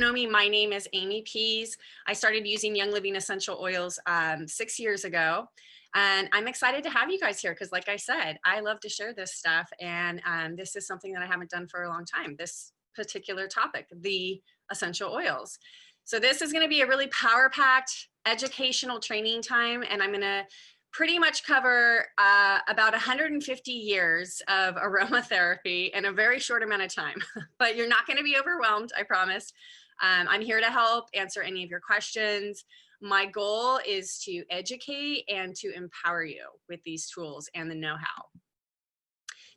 know me, my name is Amy Pease. I started using Young Living essential oils 6 years ago. And I'm excited to have you guys here because, like I said, I love to share this stuff. And this is something that I haven't done for a long time, this particular topic, the essential oils. So this is going to be a really power-packed educational training time. And I'm going to pretty much cover about 150 years of aromatherapy in a very short amount of time. But you're not going to be overwhelmed, I promise. I'm here to help answer any of your questions. My goal is to educate and to empower you with these tools and the know-how.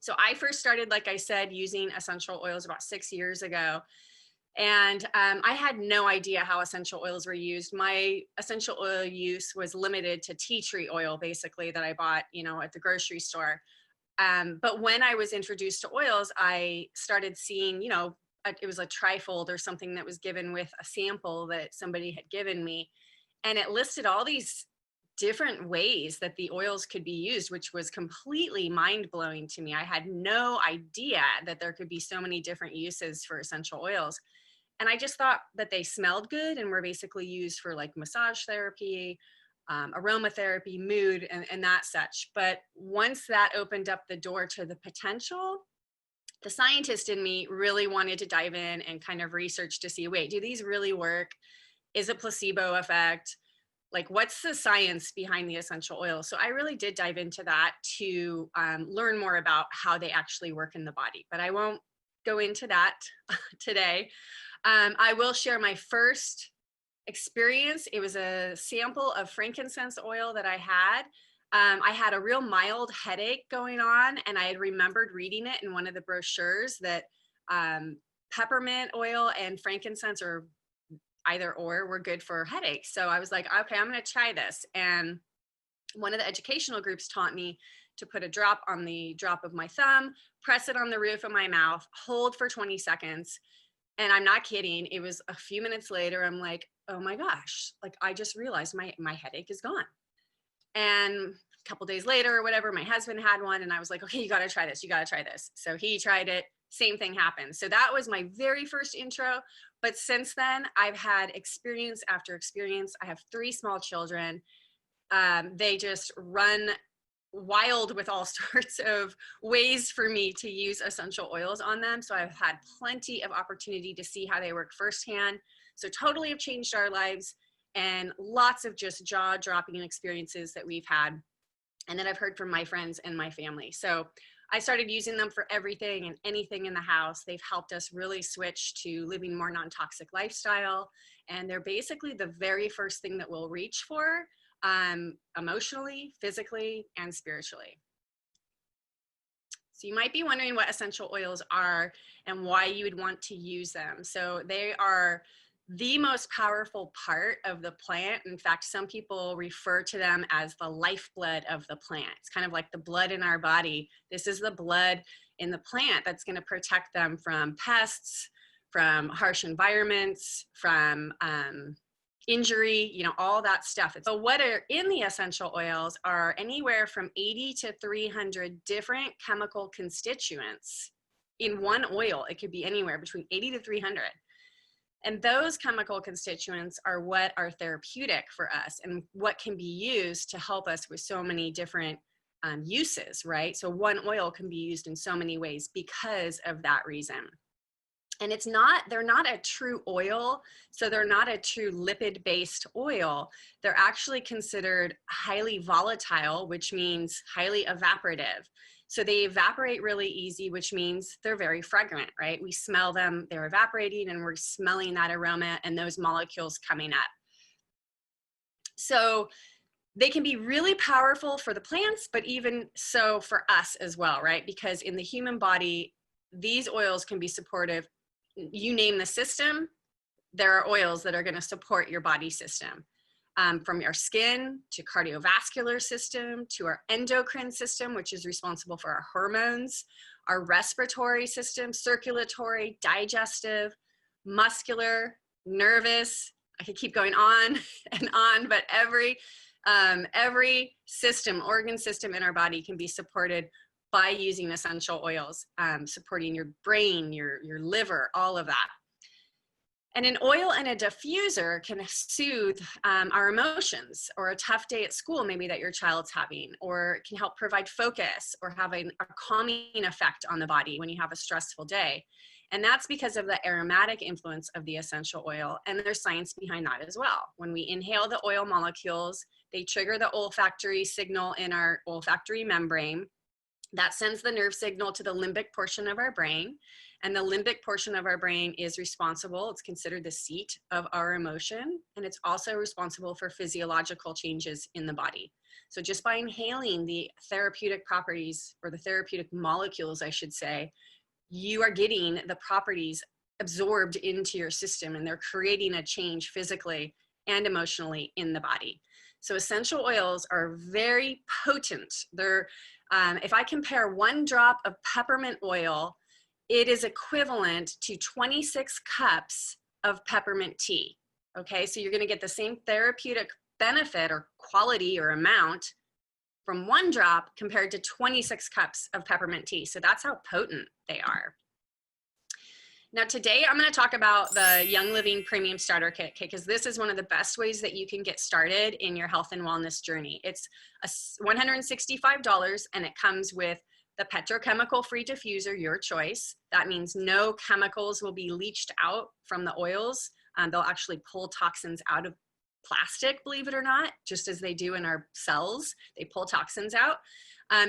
So I first started, like I said, using essential oils about 6 years ago. And I had no idea how essential oils were used. My essential oil use was limited to tea tree oil, basically, that I bought, at the grocery store. But when I was introduced to oils, I started seeing, it was a trifold or something that was given with a sample that somebody had given me. And it listed all these different ways that the oils could be used, which was completely mind-blowing to me. I had no idea that there could be so many different uses for essential oils. And I just thought that they smelled good and were basically used for like massage therapy, aromatherapy, mood, and that such. But once that opened up the door to the potential, the scientist in me really wanted to dive in and kind of research to see, wait, do these really work? Is a placebo effect? Like, what's the science behind the essential oils? So I really did dive into that to learn more about how they actually work in the body. But I won't go into that today. I will share my first experience. It was a sample of frankincense oil that I had. I had a real mild headache going on, and I had remembered reading it in one of the brochures that peppermint oil and frankincense, or either or, were good for headaches. So I was like, okay, I'm going to try this. And one of the educational groups taught me to put a drop on the drop of my thumb, press it on the roof of my mouth, hold for 20 seconds. And I'm not kidding. It was a few minutes later, I'm like, oh my gosh, like I just realized my headache is gone. And a couple days later or whatever, my husband had one and I was like, okay, you got to try this. You got to try this. So he tried it. Same thing happened. So that was my very first intro. But since then, I've had experience after experience. I have 3 small children. They just run wild with all sorts of ways for me to use essential oils on them. So I've had plenty of opportunity to see how they work firsthand. So totally have changed our lives, and lots of just jaw-dropping experiences that we've had and that I've heard from my friends and my family. So I started using them for everything and anything in the house. They've helped us really switch to living more non-toxic lifestyle. And they're basically the very first thing that we'll reach for emotionally, physically, and spiritually. So you might be wondering what essential oils are and why you would want to use them. So they are the most powerful part of the plant. In fact, some people refer to them as the lifeblood of the plant. It's kind of like the blood in our body. This is the blood in the plant that's going to protect them from pests, from harsh environments, from injury, all that stuff. So what are in the essential oils are anywhere from 80 to 300 different chemical constituents in one oil. It could be anywhere between 80 to 300. And those chemical constituents are what are therapeutic for us and what can be used to help us with so many different uses, right? So one oil can be used in so many ways because of that reason. And they're not a true oil, so they're not a true lipid-based oil. They're actually considered highly volatile, which means highly evaporative. So they evaporate really easy, which means they're very fragrant, right? We smell them, they're evaporating, and we're smelling that aroma and those molecules coming up. So they can be really powerful for the plants, but even so for us as well, right? Because in the human body, these oils can be supportive. You name the system, there are oils that are going to support your body system. From your skin to cardiovascular system to our endocrine system, which is responsible for our hormones, our respiratory system, circulatory, digestive, muscular, nervous. I could keep going on and on, but every system, organ system in our body can be supported by using essential oils, supporting your brain, your liver, all of that. And an oil and a diffuser can soothe our emotions, or a tough day at school maybe that your child's having, or can help provide focus or have a calming effect on the body when you have a stressful day. And that's because of the aromatic influence of the essential oil, and there's science behind that as well. When we inhale the oil molecules, they trigger the olfactory signal in our olfactory membrane. That sends the nerve signal to the limbic portion of our brain. And the limbic portion of our brain is responsible, it's considered the seat of our emotion, and it's also responsible for physiological changes in the body. So just by inhaling the therapeutic properties, or the therapeutic molecules, I should say, you are getting the properties absorbed into your system, and they're creating a change physically and emotionally in the body. So essential oils are very potent. They're, if I compare 1 drop of peppermint oil, it is equivalent to 26 cups of peppermint tea. Okay, so you're going to get the same therapeutic benefit or quality or amount from 1 drop compared to 26 cups of peppermint tea. So that's how potent they are. Now today I'm going to talk about the Young Living Premium Starter Kit, because this is one of the best ways that you can get started in your health and wellness journey. It's $165, and it comes with the petrochemical-free diffuser, your choice. That means no chemicals will be leached out from the oils. They'll actually pull toxins out of plastic, believe it or not, just as they do in our cells. They pull toxins out.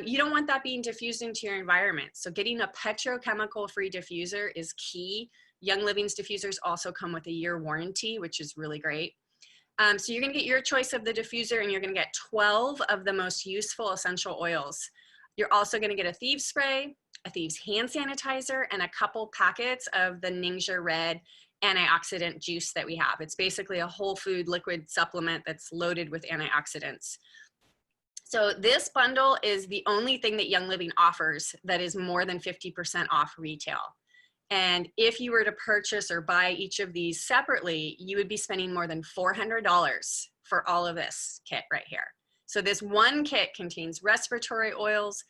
You don't want that being diffused into your environment. So getting a petrochemical-free diffuser is key. Young Living's diffusers also come with a 1-year warranty, which is really great. So you're gonna get your choice of the diffuser, and you're gonna get 12 of the most useful essential oils. You're also gonna get a Thieves spray, a Thieves hand sanitizer, and a couple packets of the Ningxia Red antioxidant juice that we have. It's basically a whole food liquid supplement that's loaded with antioxidants. So this bundle is the only thing that Young Living offers that is more than 50% off retail. And if you were to purchase or buy each of these separately, you would be spending more than $400 for all of this kit right here. So this one kit contains respiratory oils,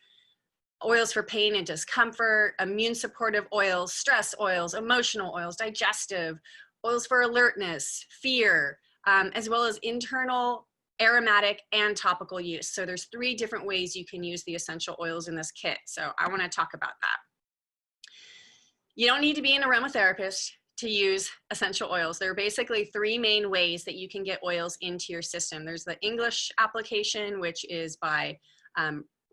oils for pain and discomfort, immune supportive oils, stress oils, emotional oils, digestive, oils for alertness, fear, as well as internal, aromatic, and topical use. So there's 3 different ways you can use the essential oils in this kit. So I want to talk about that. You don't need to be an aromatherapist to use essential oils. There are basically 3 main ways that you can get oils into your system. There's the English application, which is by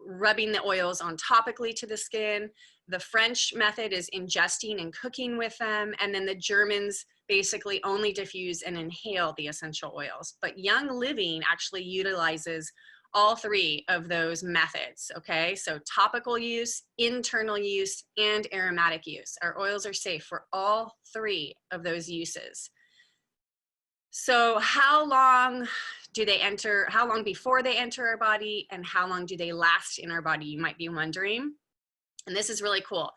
rubbing the oils on topically to the skin. The French method is ingesting and cooking with them. And then the Germans basically only diffuse and inhale the essential oils. But Young Living actually utilizes all 3 of those methods, okay? So topical use, internal use, and aromatic use. Our oils are safe for all 3 of those uses. So how long do they enter, how long before they enter our body, and how long do they last in our body, you might be wondering. And this is really cool.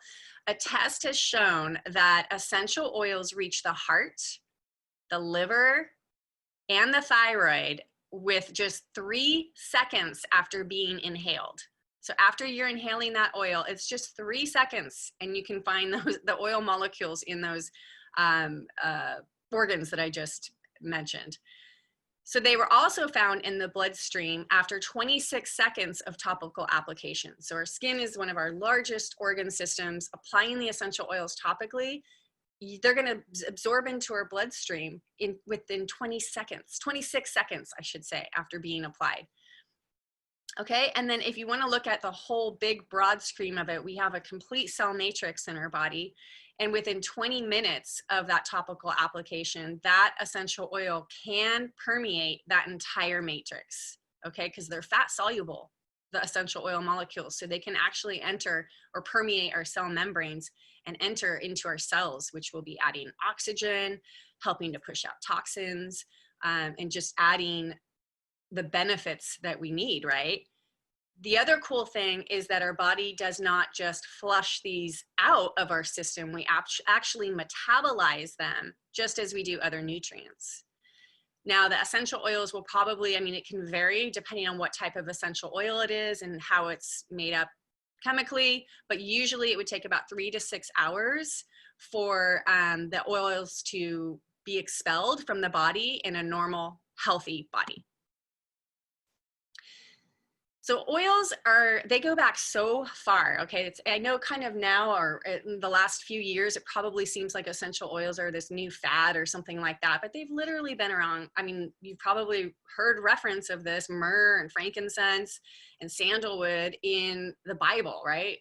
A test has shown that essential oils reach the heart, the liver, and the thyroid with just 3 seconds after being inhaled. So after you're inhaling that oil, it's just 3 seconds, and you can find the oil molecules in those organs that I just mentioned. So they were also found in the bloodstream after 26 seconds of topical application. So our skin is one of our largest organ systems. Applying the essential oils topically, they're going to absorb into our bloodstream within 26 seconds, I should say, after being applied. Okay, and then if you want to look at the whole big broad stream of it, we have a complete cell matrix in our body. And within 20 minutes of that topical application, that essential oil can permeate that entire matrix, okay? Because they're fat soluble, the essential oil molecules. So they can actually enter or permeate our cell membranes and enter into our cells, which will be adding oxygen, helping to push out toxins, and just adding the benefits that we need, right? The other cool thing is that our body does not just flush these out of our system. We actually metabolize them just as we do other nutrients. Now, the essential oils will probably, I mean, it can vary depending on what type of essential oil it is and how it's made up chemically, but usually it would take about 3 to 6 hours for the oils to be expelled from the body in a normal, healthy body. So oils they go back so far, okay? I know kind of now, or in the last few years, it probably seems like essential oils are this new fad or something like that, but they've literally been around. I mean, you've probably heard reference of this, myrrh and frankincense and sandalwood in the Bible, right?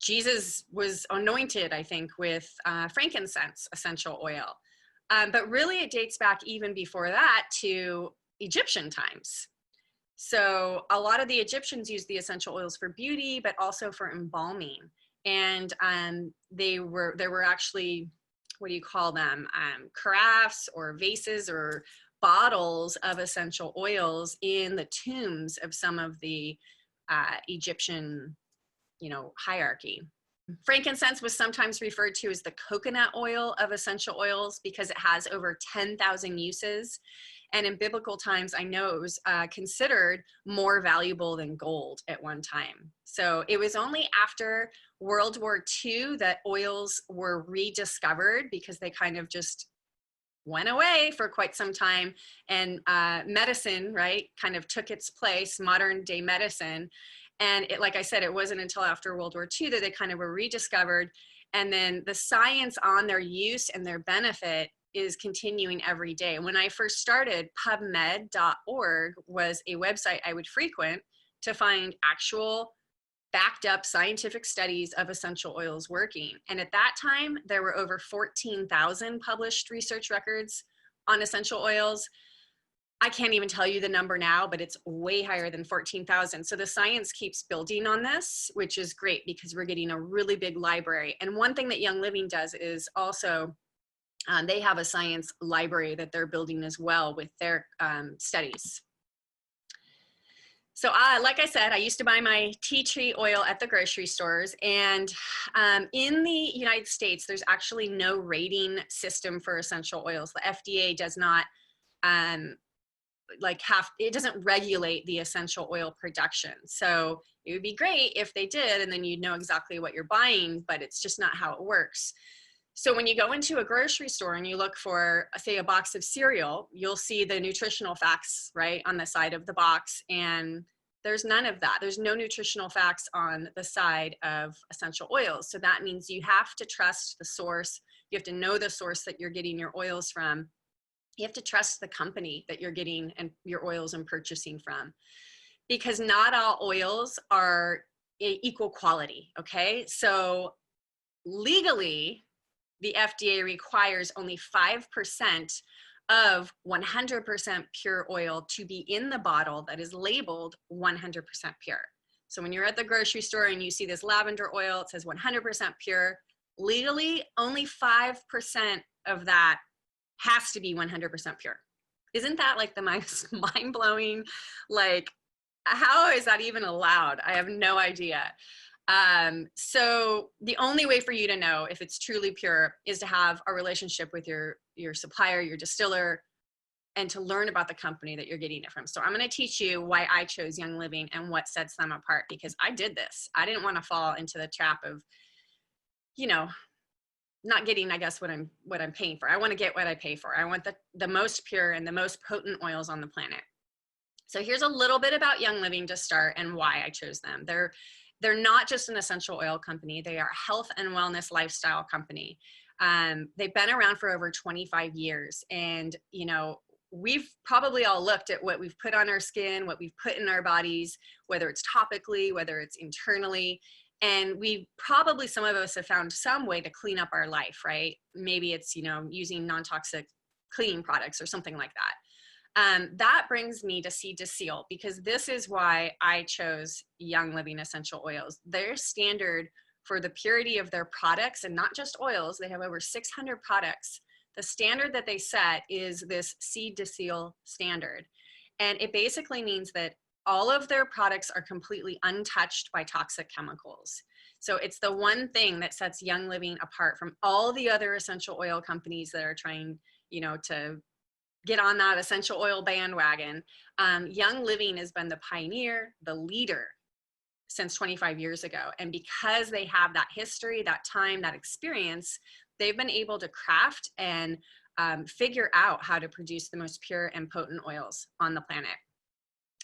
Jesus was anointed, I think, with frankincense essential oil. But really it dates back even before that to Egyptian times. So a lot of the Egyptians used the essential oils for beauty, but also for embalming. And there were actually, what do you call them? Carafes or vases or bottles of essential oils in the tombs of some of the Egyptian, hierarchy. Frankincense was sometimes referred to as the coconut oil of essential oils because it has over 10,000 uses. And in biblical times, I know it was considered more valuable than gold at one time. So it was only after World War II that oils were rediscovered because they kind of just went away for quite some time. And medicine, right, kind of took its place, modern day medicine. And like I said, it wasn't until after World War II that they kind of were rediscovered. And then the science on their use and their benefit is continuing every day. When I first started, PubMed.org was a website I would frequent to find actual backed up scientific studies of essential oils working. And at that time, there were over 14,000 published research records on essential oils. I can't even tell you the number now, but it's way higher than 14,000. So the science keeps building on this, which is great because we're getting a really big library. And one thing that Young Living does is also they have a science library that they're building as well with their studies. So like I said, I used to buy my tea tree oil at the grocery stores. And in the United States, there's actually no rating system for essential oils. The FDA does not it doesn't regulate the essential oil production. So it would be great if they did, and then you'd know exactly what you're buying, but it's just not how it works. So when you go into a grocery store and you look for, say, a box of cereal, you'll see the nutritional facts, right, on the side of the box. And there's none of that. There's no nutritional facts on the side of essential oils. So that means you have to trust the source. You have to know the source that you're getting your oils from. You have to trust the company that you're getting and your oils and purchasing from, because not all oils are equal quality, okay? So legally, the FDA requires only 5% of 100% pure oil to be in the bottle that is labeled 100% pure. So when you're at the grocery store and you see this lavender oil, it says 100% pure, legally only 5% of that has to be 100% pure. Isn't that like the most mind-blowing, like, how is that even allowed? I have no idea. So the only way for you to know if it's truly pure is to have a relationship with your supplier, your distiller, and to learn about the company that you're getting it from. So I'm going to teach you why I chose Young Living and what sets them apart, because I did this. I didn't want to fall into the trap of, not getting, I guess, what I'm paying for. I want to get what I pay for. I want the most pure and the most potent oils on the planet. So here's a little bit about Young Living to start and why I chose them. They're not just an essential oil company. They are a health and wellness lifestyle company. They've been around for over 25 years. And, we've probably all looked at what we've put on our skin, what we've put in our bodies, whether it's topically, whether it's internally. And some of us have found some way to clean up our life, right? Maybe it's, using non-toxic cleaning products or something like that. That brings me to Seed to Seal, because this is why I chose Young Living essential oils. Their standard for the purity of their products, and not just oils, they have over 600 products. The standard that they set is this Seed to Seal standard. And it basically means that all of their products are completely untouched by toxic chemicals. So it's the one thing that sets Young Living apart from all the other essential oil companies that are trying, to get on that essential oil bandwagon. Young Living has been the pioneer, the leader since 25 years ago. And because they have that history, that time, that experience, they've been able to craft and figure out how to produce the most pure and potent oils on the planet.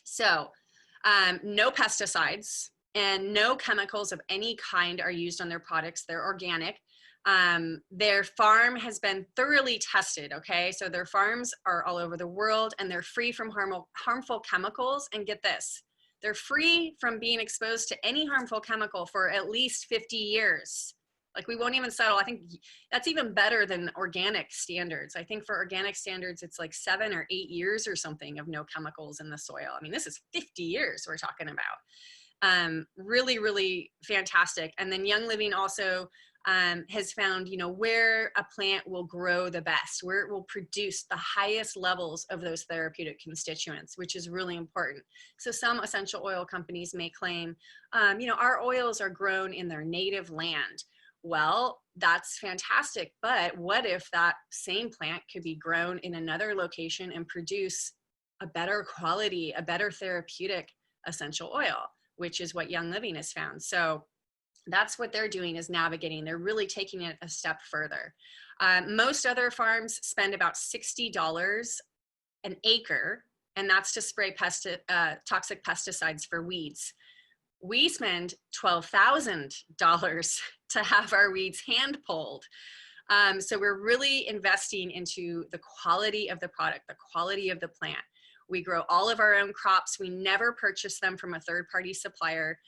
So no pesticides and no chemicals of any kind are used on their products. They're organic. Their farm has been thoroughly tested, okay? So their farms are all over the world and they're free from harmful chemicals. And get this, they're free from being exposed to any harmful chemical for at least 50 years. Like we won't even settle. I think that's even better than organic standards. I think for organic standards, it's like 7 or 8 years or something of no chemicals in the soil. I mean, this is 50 years we're talking about. Really, really fantastic. And then Young Living also has found, you know, where a plant will grow the best, where it will produce the highest levels of those therapeutic constituents, which is really important. So some essential oil companies may claim, you know, our oils are grown in their native land. Well, that's fantastic. But what if that same plant could be grown in another location and produce a better quality, a better therapeutic essential oil, which is what Young Living has found. So that's what they're doing, is navigating. They're really taking it a step further. Most other farms spend about $60 an acre, and that's to spray toxic pesticides for weeds. We spend $12,000 to have our weeds hand pulled. So we're really investing into the quality of the product, the quality of the plant. We grow all of our own crops. We never purchase them from a third-party supplier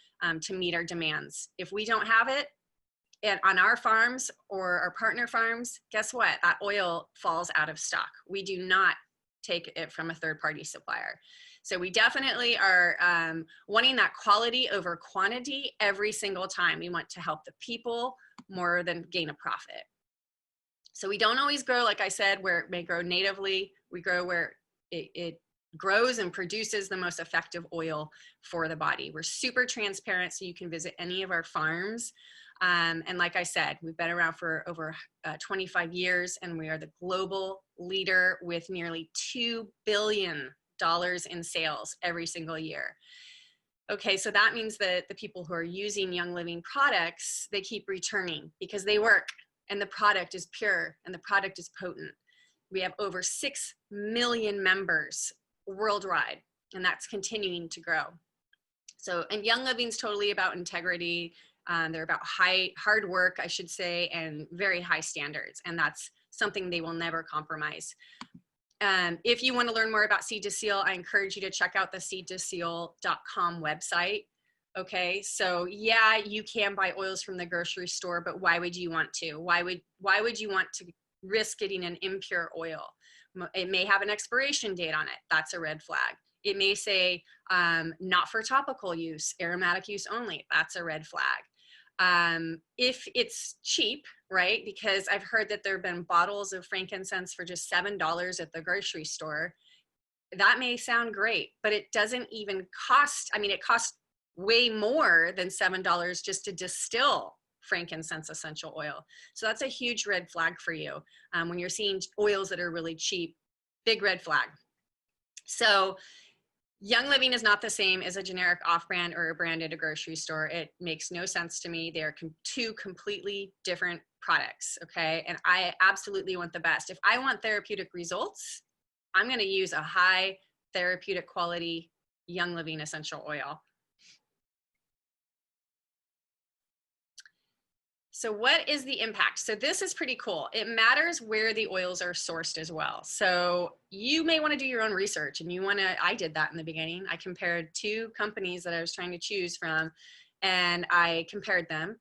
to meet our demands. If we don't have it on our farms or our partner farms, guess what? That oil falls out of stock. We do not take it from a third-party supplier. So we definitely are wanting that quality over quantity every single time. We want to help the people more than gain a profit. So we don't always grow, like I said, where it may grow natively. We grow where it grows and produces the most effective oil for the body. We're super transparent, so you can visit any of our farms. And like I said, we've been around for over 25 years, and we are the global leader with nearly $2 billion in sales every single year. Okay, so that means that the people who are using Young Living products, they keep returning because they work and the product is pure and the product is potent. We have over 6 million members worldwide, and that's continuing to grow. So, and Young Living's totally about integrity. They're about hard work, I should say, and very high standards. And that's something they will never compromise. If you want to learn more about Seed to Seal, I encourage you to check out the seedtoseal.com website. Okay, so yeah, you can buy oils from the grocery store, but why would you want to? Why would you want to risk getting an impure oil? It may have an expiration date on it. That's a red flag. It may say not for topical use, aromatic use only. That's a red flag. If it's cheap, right? Because I've heard that there have been bottles of frankincense for just $7 at the grocery store. That may sound great, but it doesn't even cost, I mean, it costs way more than $7 just to distill frankincense essential oil. So that's a huge red flag for you. When you're seeing oils that are really cheap, big red flag. So Young Living is not the same as a generic off-brand or a brand at a grocery store. It makes no sense to me. They are two completely different products, okay? And I absolutely want the best. If I want therapeutic results, I'm gonna use a high therapeutic quality Young Living essential oil. So what is the impact? So this is pretty cool. It matters where the oils are sourced as well. So you may want to do your own research, and I did that in the beginning. I compared 2 companies that I was trying to choose from, and I compared them,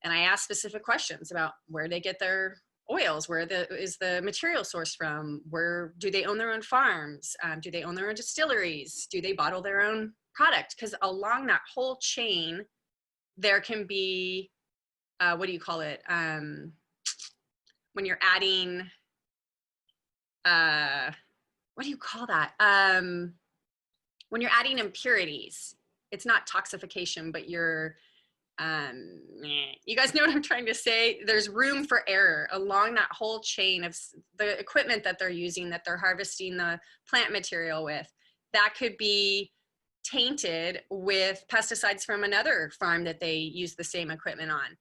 and I asked specific questions about where they get their oils, where is the material sourced from, where do they own their own farms, do they own their own distilleries, do they bottle their own product? Because along that whole chain, there can be what do you call it? When you're adding, what do you call that? When you're adding impurities, it's not toxification, but you're, you guys know what I'm trying to say? There's room for error along that whole chain of the equipment that they're using, that they're harvesting the plant material with. That could be tainted with pesticides from another farm that they use the same equipment on.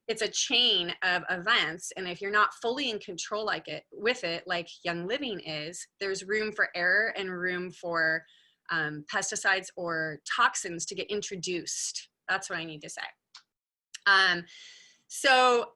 it's a chain of events. And if you're not fully in control with it, like Young Living is, there's room for error and room for pesticides or toxins to get introduced. That's what I need to say. So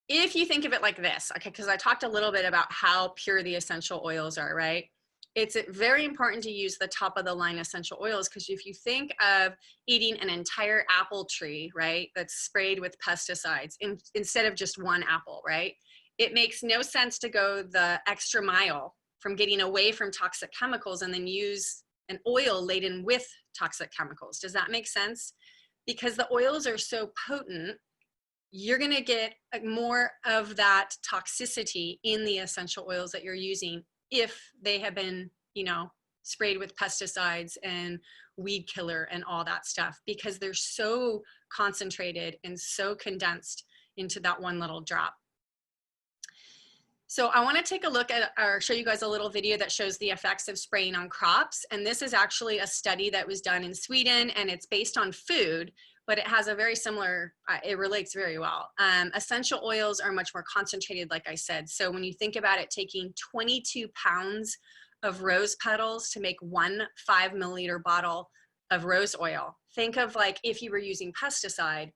if you think of it like this, okay, because I talked a little bit about how pure the essential oils are, right? It's very important to use the top of the line essential oils, because if you think of eating an entire apple tree, right, that's sprayed with pesticides instead of just one apple, right? It makes no sense to go the extra mile from getting away from toxic chemicals and then use an oil laden with toxic chemicals. Does that make sense? Because the oils are so potent, you're going to get more of that toxicity in the essential oils that you're using if they have been, you know, sprayed with pesticides and weed killer and all that stuff, because they're so concentrated and so condensed into that one little drop. So I want to take a look at, or show you guys a little video that shows the effects of spraying on crops. And this is actually a study that was done in Sweden, and it's based on food, but it has a very similar, it relates very well. Essential oils are much more concentrated, like I said. So when you think about it, taking 22 pounds of rose petals to make 1 5 milliliter bottle of rose oil. Think of like if you were using pesticide,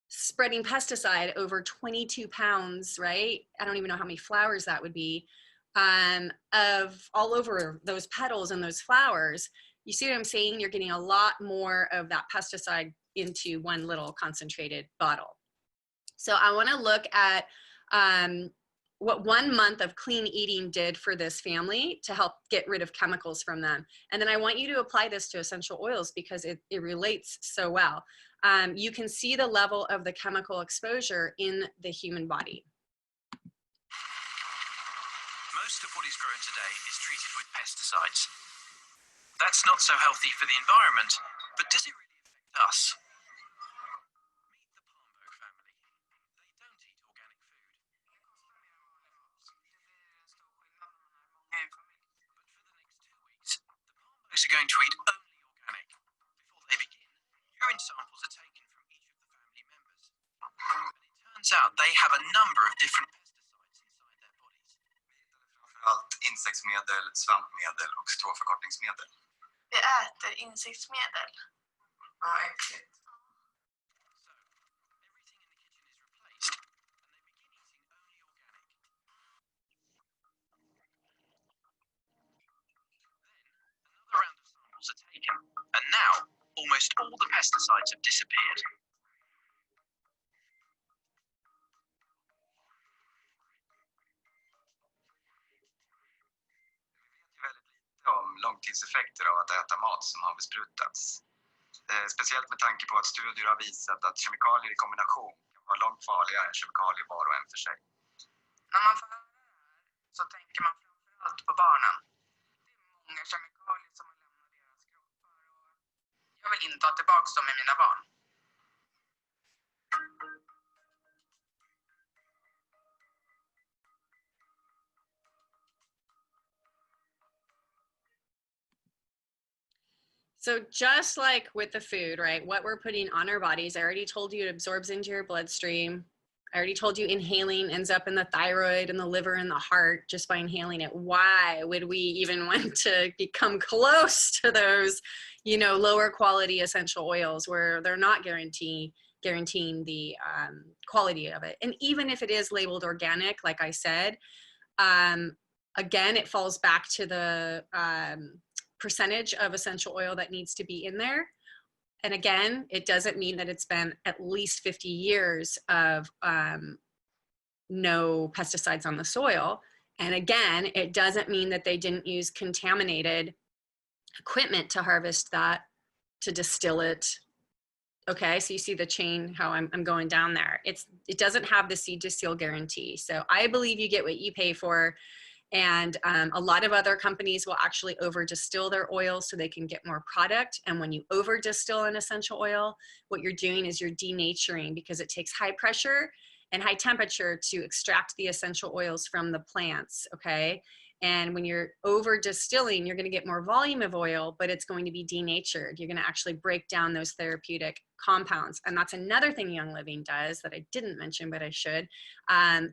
spreading pesticide over 22 pounds, right? I don't even know how many flowers that would be, of all over those petals and those flowers. You see what I'm saying? You're getting a lot more of that pesticide into one little concentrated bottle. So I want to look at what 1 month of clean eating did for this family to help get rid of chemicals from them. And then I want you to apply this to essential oils because it relates so well. You can see the level of the chemical exposure in the human body. Most of what is grown today is treated with pesticides. That's not so healthy for the environment, but does it really affect us? Are going to eat only organic. Before they begin, urine samples are taken from each of the family members. And it turns out they have a number of different pesticides inside their bodies. Framförallt insektsmedel, svampmedel och stråförkortningsmedel. Vi äter insektsmedel. Ja, äckligt. Are taken, and now almost all the pesticides have disappeared. Vi vet ju väldigt lite om långtidseffekter av att äta mat som har besprutats. Speciellt med tanke på att studier har visat att kemikalier i kombination kan vara långt farligare än kemikalier var och en för sig. När man får höra det här så tänker man framförallt på barnen. Det är många kemikalier som har lämnat deras kroppar och jag vill inte ha tillbaka dem med mina barn. So just like with the food, right, what we're putting on our bodies, I already told you it absorbs into your bloodstream. I already told you inhaling ends up in the thyroid and the liver and the heart just by inhaling it. Why would we even want to become close to those, you know, lower quality essential oils where they're not guaranteeing the quality of it? And even if it is labeled organic, like I said, again, it falls back to the percentage of essential oil that needs to be in there. And again, it doesn't mean that it's been at least 50 years of no pesticides on the soil. And again, it doesn't mean that they didn't use contaminated equipment to harvest that, to distill it. Okay, so you see the chain, how I'm going down there. It doesn't have the seed to seal guarantee. So I believe you get what you pay for. And a lot of other companies will actually over distill their oil so they can get more product. And when you over distill an essential oil, what you're doing is you're denaturing, because it takes high pressure and high temperature to extract the essential oils from the plants, okay? And when you're over distilling, you're going to get more volume of oil, but it's going to be denatured. You're going to actually break down those therapeutic compounds. And that's another thing Young Living does that I didn't mention, but I should.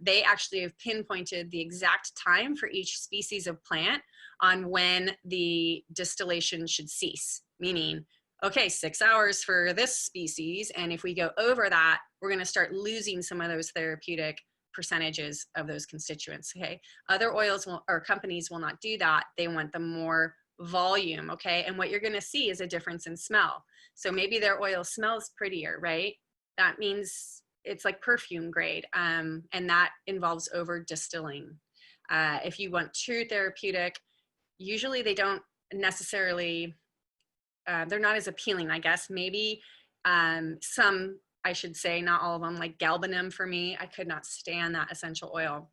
They actually have pinpointed the exact time for each species of plant on when the distillation should cease, meaning, okay, 6 hours for this species. And if we go over that, we're going to start losing some of those therapeutic percentages of those constituents. Okay, other oils or companies will not do that. They want the more volume. Okay, and what you're going to see is a difference in smell. So maybe their oil smells prettier, right? That means it's like perfume grade, and that involves over distilling. If you want true therapeutic, usually they don't necessarily, they're not as appealing, I guess. Maybe some, I should say, not all of them, like galbanum for me, I could not stand that essential oil.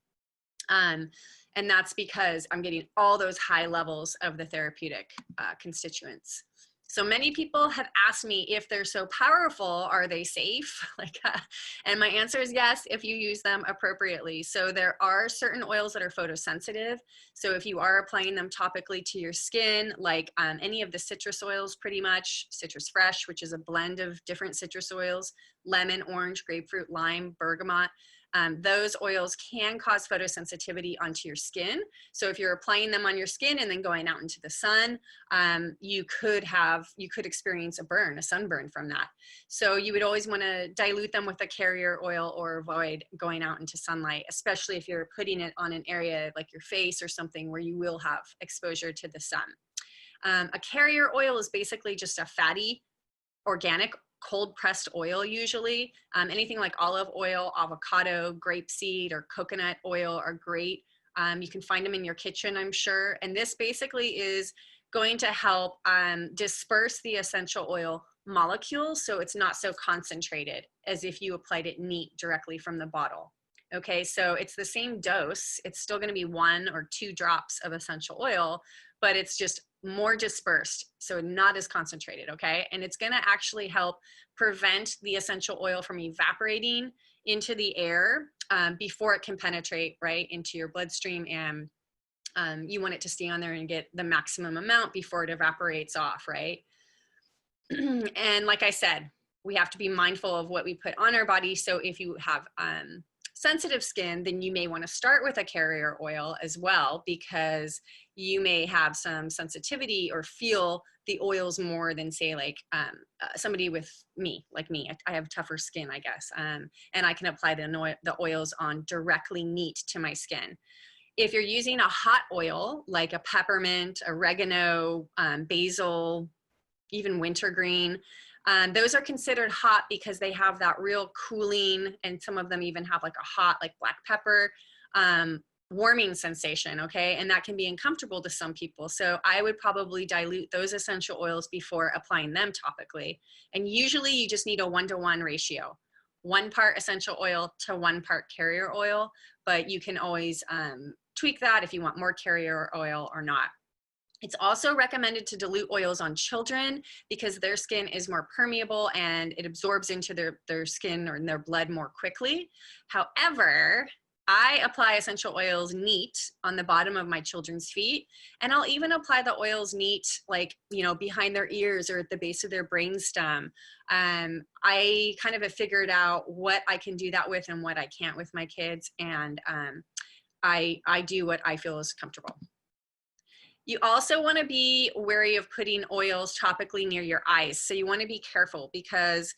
And that's because I'm getting all those high levels of the therapeutic constituents. So many people have asked me if they're so powerful, are they safe? And my answer is yes, if you use them appropriately. So there are certain oils that are photosensitive. So if you are applying them topically to your skin, like any of the citrus oils, pretty much, citrus fresh, which is a blend of different citrus oils, lemon, orange, grapefruit, lime, bergamot, those oils can cause photosensitivity onto your skin. So if you're applying them on your skin and then going out into the sun, you could experience a sunburn from that. So you would always want to dilute them with a carrier oil or avoid going out into sunlight, especially if you're putting it on an area like your face or something where you will have exposure to the sun. A carrier oil is basically just a fatty, organic, cold pressed oil usually. Anything like olive oil, avocado, grapeseed, or coconut oil are great. You can find them in your kitchen, I'm sure. And this basically is going to help disperse the essential oil molecules so it's not so concentrated as if you applied it neat directly from the bottle. Okay, so it's the same dose. It's still going to be 1 or 2 drops of essential oil, but it's just more dispersed, so not as concentrated, okay? And it's gonna actually help prevent the essential oil from evaporating into the air before it can penetrate right into your bloodstream, and you want it to stay on there and get the maximum amount before it evaporates off, right? And like I said, we have to be mindful of what we put on our body. So if you have sensitive skin, then you may want to start with a carrier oil as well, because you may have some sensitivity or feel the oils more than, say, like somebody with me, like me. I have tougher skin, I guess, and I can apply the oils on directly neat to my skin. If you're using a hot oil, like a peppermint, oregano, basil, even wintergreen, those are considered hot because they have that real cooling, and some of them even have like a hot, like black pepper, warming sensation, okay? And that can be uncomfortable to some people. So I would probably dilute those essential oils before applying them topically. And usually you just need a 1-to-1 ratio, 1 part essential oil to 1 part carrier oil, but you can always tweak that if you want more carrier oil or not. It's also recommended to dilute oils on children because their skin is more permeable and it absorbs into their skin or in their blood more quickly. However, I apply essential oils neat on the bottom of my children's feet, and I'll even apply the oils neat, like, you know, behind their ears or at the base of their brainstem. I kind of have figured out what I can do that with and what I can't with my kids, and I do what I feel is comfortable. You also want to be wary of putting oils topically near your eyes. So you want to be careful because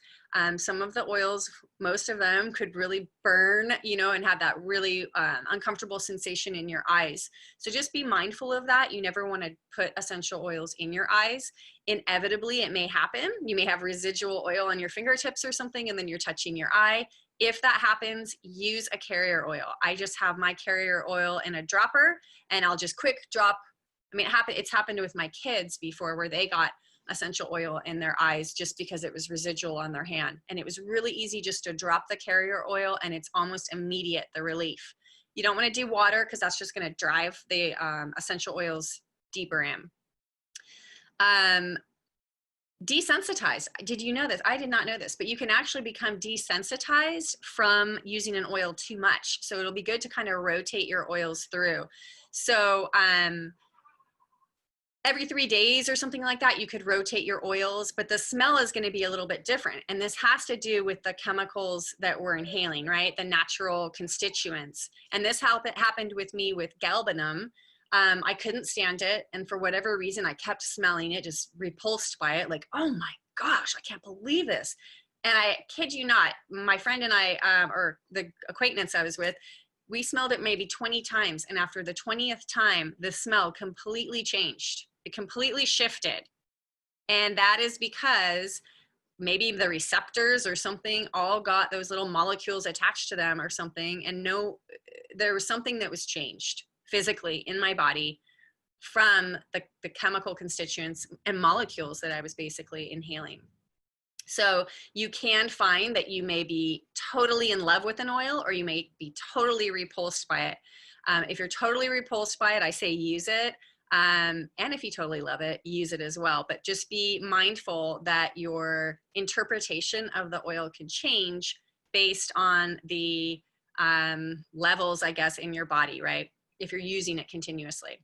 some of the oils, most of them could really burn, you know, and have that really uncomfortable sensation in your eyes. So just be mindful of that. You never want to put essential oils in your eyes. Inevitably, it may happen. You may have residual oil on your fingertips or something, and then you're touching your eye. If that happens, use a carrier oil. I just have my carrier oil in a dropper, and I'll just quick drop. I mean, it's happened with my kids before where they got essential oil in their eyes just because it was residual on their hand. And it was really easy just to drop the carrier oil, and it's almost immediate, the relief. You don't want to do water because that's just going to drive the essential oils deeper in. Desensitized. Did you know this? I did not know this, but you can actually become desensitized from using an oil too much. So it'll be good to kind of rotate your oils through. So every 3 days or something like that, you could rotate your oils, but the smell is going to be a little bit different. And this has to do with the chemicals that we're inhaling, right? The natural constituents. And this happened with me with galbanum. I couldn't stand it. And for whatever reason, I kept smelling it, just repulsed by it. Like, oh my gosh, I can't believe this. And I kid you not, my friend and I, or the acquaintance I was with, we smelled it maybe 20 times. And after the 20th time, the smell completely changed. It completely shifted. And that is because maybe the receptors or something all got those little molecules attached to them or something. And there was something that was changed physically in my body from the chemical constituents and molecules that I was basically inhaling. So you can find that you may be totally in love with an oil, or you may be totally repulsed by it. If you're totally repulsed by it, I say use it. And if you totally love it, use it as well. But just be mindful that your interpretation of the oil can change based on the levels, I guess, in your body, right? If you're using it continuously.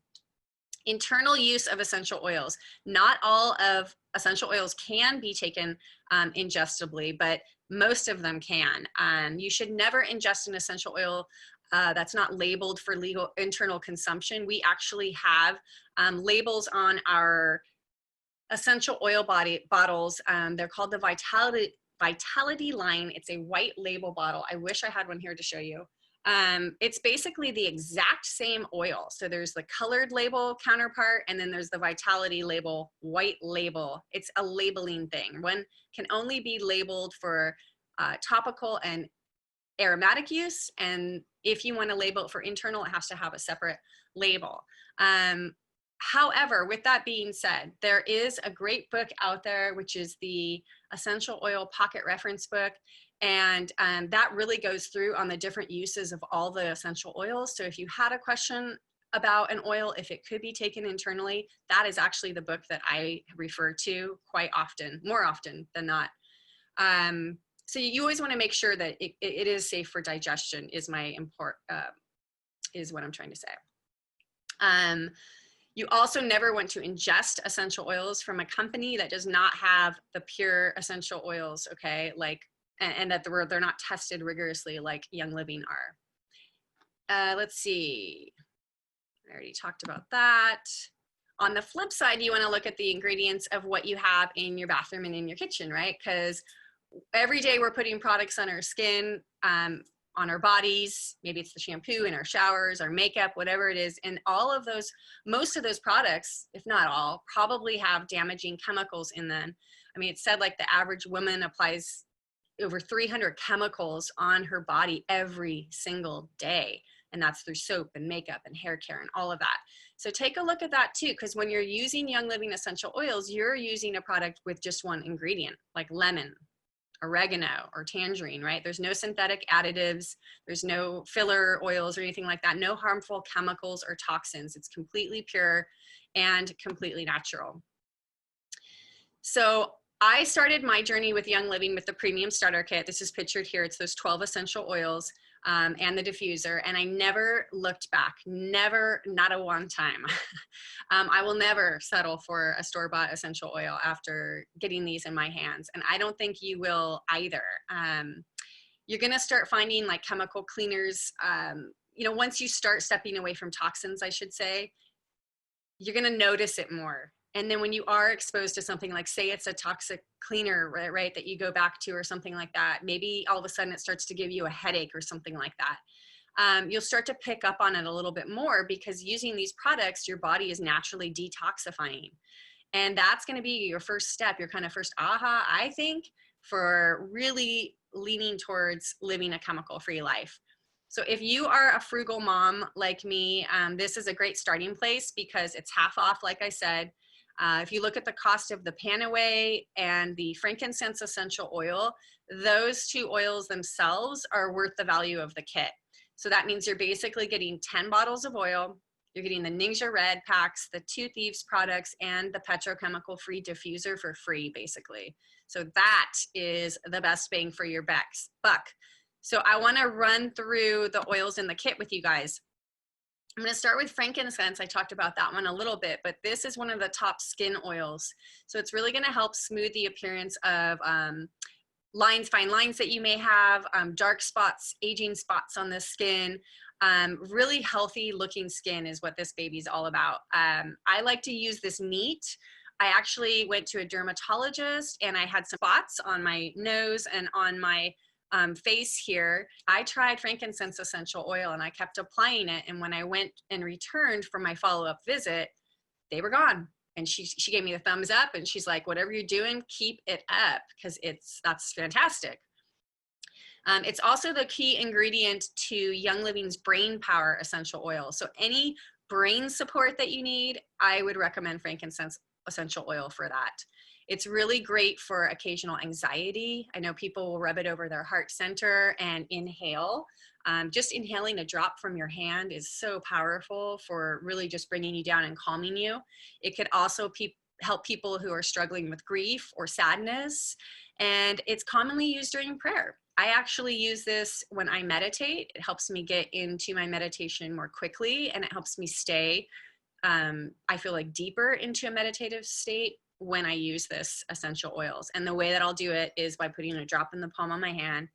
Internal use of essential oils. Not all of essential oils can be taken ingestibly, but most of them can. You should never ingest an essential oil that's not labeled for legal internal consumption. We actually have labels on our essential oil bottles. They're called the Vitality line. It's a white label bottle. I wish I had one here to show you. It's basically the exact same oil. So there's the colored label counterpart, and then there's the Vitality label, white label. It's a labeling thing. One can only be labeled for topical and aromatic use. And if you want to label it for internal, it has to have a separate label. However, with that being said, there is a great book out there, which is the Essential Oil Pocket Reference Book. And that really goes through on the different uses of all the essential oils. So if you had a question about an oil, if it could be taken internally, that is actually the book that I refer to quite often, more often than not. So you always want to make sure that it is safe for digestion is what I'm trying to say. You also never want to ingest essential oils from a company that does not have the pure essential oils, okay? And that they're not tested rigorously like Young Living are. Let's see. I already talked about that. On the flip side, you want to look at the ingredients of what you have in your bathroom and in your kitchen, right? Because every day we're putting products on our skin, on our bodies. Maybe it's the shampoo in our showers, our makeup, whatever it is. And all of those, most of those products, if not all, probably have damaging chemicals in them. I mean, it's said like the average woman applies over 300 chemicals on her body every single day. And that's through soap and makeup and hair care and all of that. So take a look at that too, because when you're using Young Living essential oils, you're using a product with just one ingredient, like lemon, oregano, or tangerine, right? There's no synthetic additives. There's no filler oils or anything like that. No harmful chemicals or toxins. It's completely pure and completely natural. So I started my journey with Young Living with the premium starter kit. This is pictured here. It's those 12 essential oils and the diffuser. And I never looked back, never, not a one time. I will never settle for a store-bought essential oil after getting these in my hands. And I don't think you will either. You're gonna start finding like chemical cleaners, you know, once you start stepping away from toxins, I should say, you're gonna notice it more. And then when you are exposed to something like, say it's a toxic cleaner, right, that you go back to or something like that, maybe all of a sudden it starts to give you a headache or something like that. You'll start to pick up on it a little bit more because using these products, your body is naturally detoxifying. And that's gonna be your first step, your kind of first aha, I think, for really leaning towards living a chemical-free life. So if you are a frugal mom like me, this is a great starting place because it's half off, like I said. If you look at the cost of the Panaway and the frankincense essential oil, those two oils themselves are worth the value of the kit. So that means you're basically getting 10 bottles of oil, You're getting the Ningxia Red packs, the Two Thieves products, and the petrochemical free diffuser for free, basically. So that is the best bang for your buck. So I want to run through the oils in the kit with you guys. I'm going to start with frankincense. I talked about that one a little bit, but this is one of the top skin oils. So it's really going to help smooth the appearance of lines, fine lines that you may have, dark spots, aging spots on the skin. Really healthy looking skin is what this baby's all about. I like to use this neat. I actually went to a dermatologist and I had some spots on my nose and on my face here. I tried frankincense essential oil and I kept applying it. And when I went and returned for my follow-up visit, they were gone. And she gave me the thumbs up and she's like, whatever you're doing, keep it up, because that's fantastic. It's also the key ingredient to Young Living's Brain Power essential oil. So any brain support that you need, I would recommend frankincense essential oil for that. It's really great for occasional anxiety. I know people will rub it over their heart center and inhale. Just inhaling a drop from your hand is so powerful for really just bringing you down and calming you. It could also help people who are struggling with grief or sadness, and it's commonly used during prayer. I actually use this when I meditate. It helps me get into my meditation more quickly, and it helps me stay, I feel like, deeper into a meditative state when I use this essential oils. And the way that I'll do it is by putting a drop in the palm of my hand,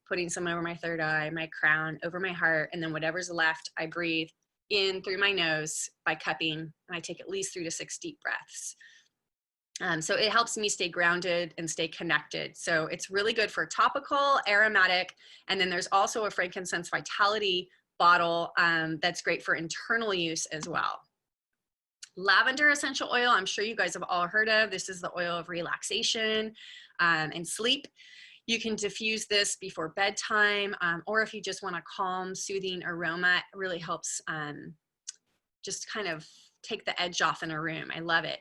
putting some over my third eye, my crown, over my heart, and then whatever's left, I breathe in through my nose by cupping, and I take at least 3 to 6 deep breaths. So it helps me stay grounded and stay connected. So it's really good for topical, aromatic, and then there's also a frankincense vitality bottle that's great for internal use as well. Lavender essential oil, I'm sure you guys have all heard of. This is the oil of relaxation and sleep. You can diffuse this before bedtime, or if you just want a calm, soothing aroma, it really helps just kind of take the edge off in a room. I love it.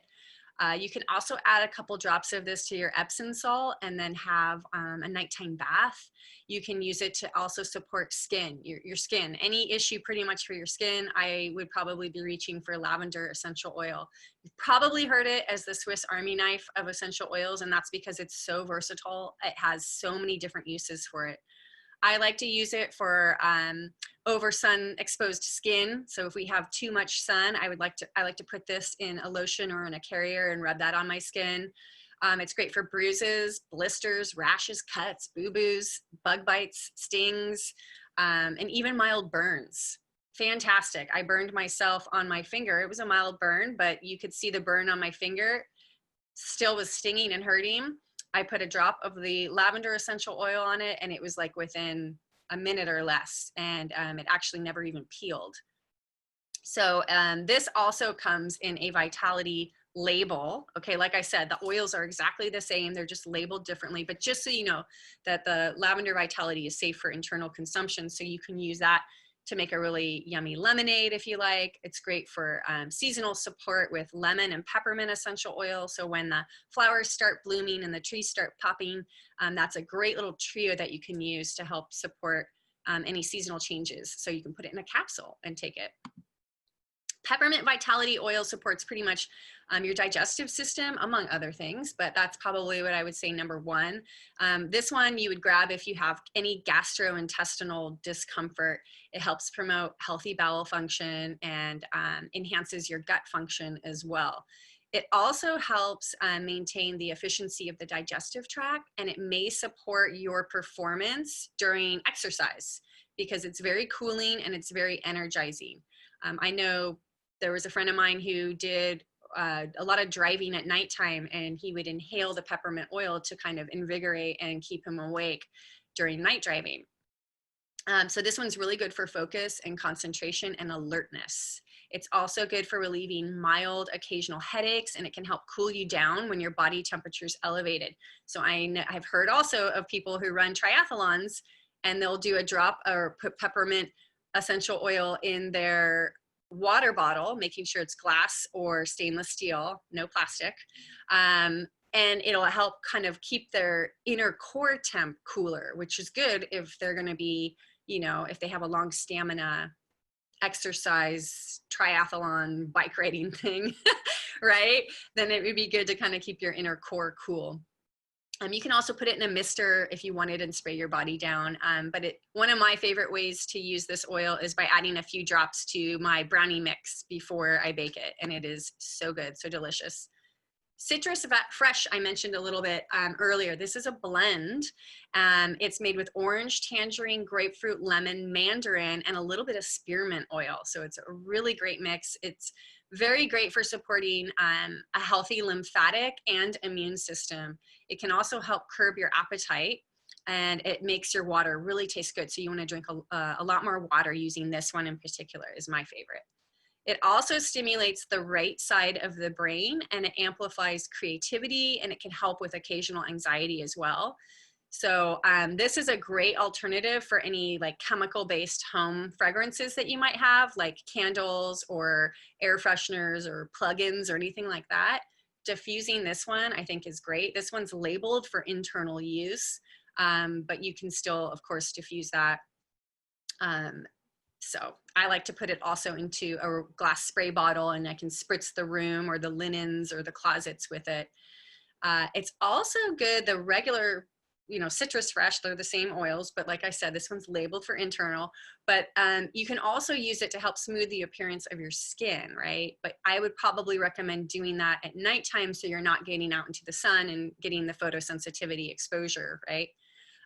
You can also add a couple drops of this to your Epsom salt and then have a nighttime bath. You can use it to also support skin, your skin. Any issue pretty much for your skin, I would probably be reaching for lavender essential oil. You've probably heard it as the Swiss Army knife of essential oils, and that's because it's so versatile. It has so many different uses for it. I like to use it for over sun exposed skin. So if we have too much sun, I like to put this in a lotion or in a carrier and rub that on my skin. It's great for bruises, blisters, rashes, cuts, boo-boos, bug bites, stings, and even mild burns. Fantastic. I burned myself on my finger. It was a mild burn, but you could see the burn on my finger still was stinging and hurting. I put a drop of the lavender essential oil on it, and it was like within a minute or less, and it actually never even peeled. So this also comes in a vitality label. Okay, like I said, the oils are exactly the same. They're just labeled differently, but just so you know that the lavender vitality is safe for internal consumption, so you can use that to make a really yummy lemonade if you like. It's great for seasonal support with lemon and peppermint essential oil. So when the flowers start blooming and the trees start popping, that's a great little trio that you can use to help support any seasonal changes. So you can put it in a capsule and take it. Peppermint vitality oil supports pretty much your digestive system, among other things, but that's probably what I would say number one. This one you would grab if you have any gastrointestinal discomfort. It helps promote healthy bowel function and enhances your gut function as well. It also helps maintain the efficiency of the digestive tract, and it may support your performance during exercise because it's very cooling and it's very energizing. I know there was a friend of mine who did a lot of driving at nighttime, and he would inhale the peppermint oil to kind of invigorate and keep him awake during night driving. So this one's really good for focus and concentration and alertness. It's also good for relieving mild occasional headaches, and it can help cool you down when your body temperature is elevated. So I've heard also of people who run triathlons, and they'll do a drop or put peppermint essential oil in their water bottle, making sure it's glass or stainless steel, no plastic. And it'll help kind of keep their inner core temp cooler, which is good if they're going to be, you know, if they have a long stamina exercise, triathlon, bike riding thing, right? Then it would be good to kind of keep your inner core cool. You can also put it in a mister if you wanted and spray your body down. But one of my favorite ways to use this oil is by adding a few drops to my brownie mix before I bake it. And it is so good, so delicious. Citrus Fresh, I mentioned a little bit earlier. This is a blend. It's made with orange, tangerine, grapefruit, lemon, mandarin, and a little bit of spearmint oil. So it's a really great mix. It's very great for supporting a healthy lymphatic and immune system. It can also help curb your appetite, and it makes your water really taste good. So you want to drink a lot more water using this one in particular is my favorite. It also stimulates the right side of the brain, and it amplifies creativity, and it can help with occasional anxiety as well. So this is a great alternative for any like chemical-based home fragrances that you might have, like candles or air fresheners or plugins or anything like that. Diffusing this one I think is great. This one's labeled for internal use, but you can still, of course, diffuse that. So I like to put it also into a glass spray bottle, and I can spritz the room or the linens or the closets with it. It's also good, the regular, Citrus Fresh, they're the same oils, but like I said, this one's labeled for internal, but you can also use it to help smooth the appearance of your skin, right? But I would probably recommend doing that at nighttime so you're not getting out into the sun and getting the photosensitivity exposure, right?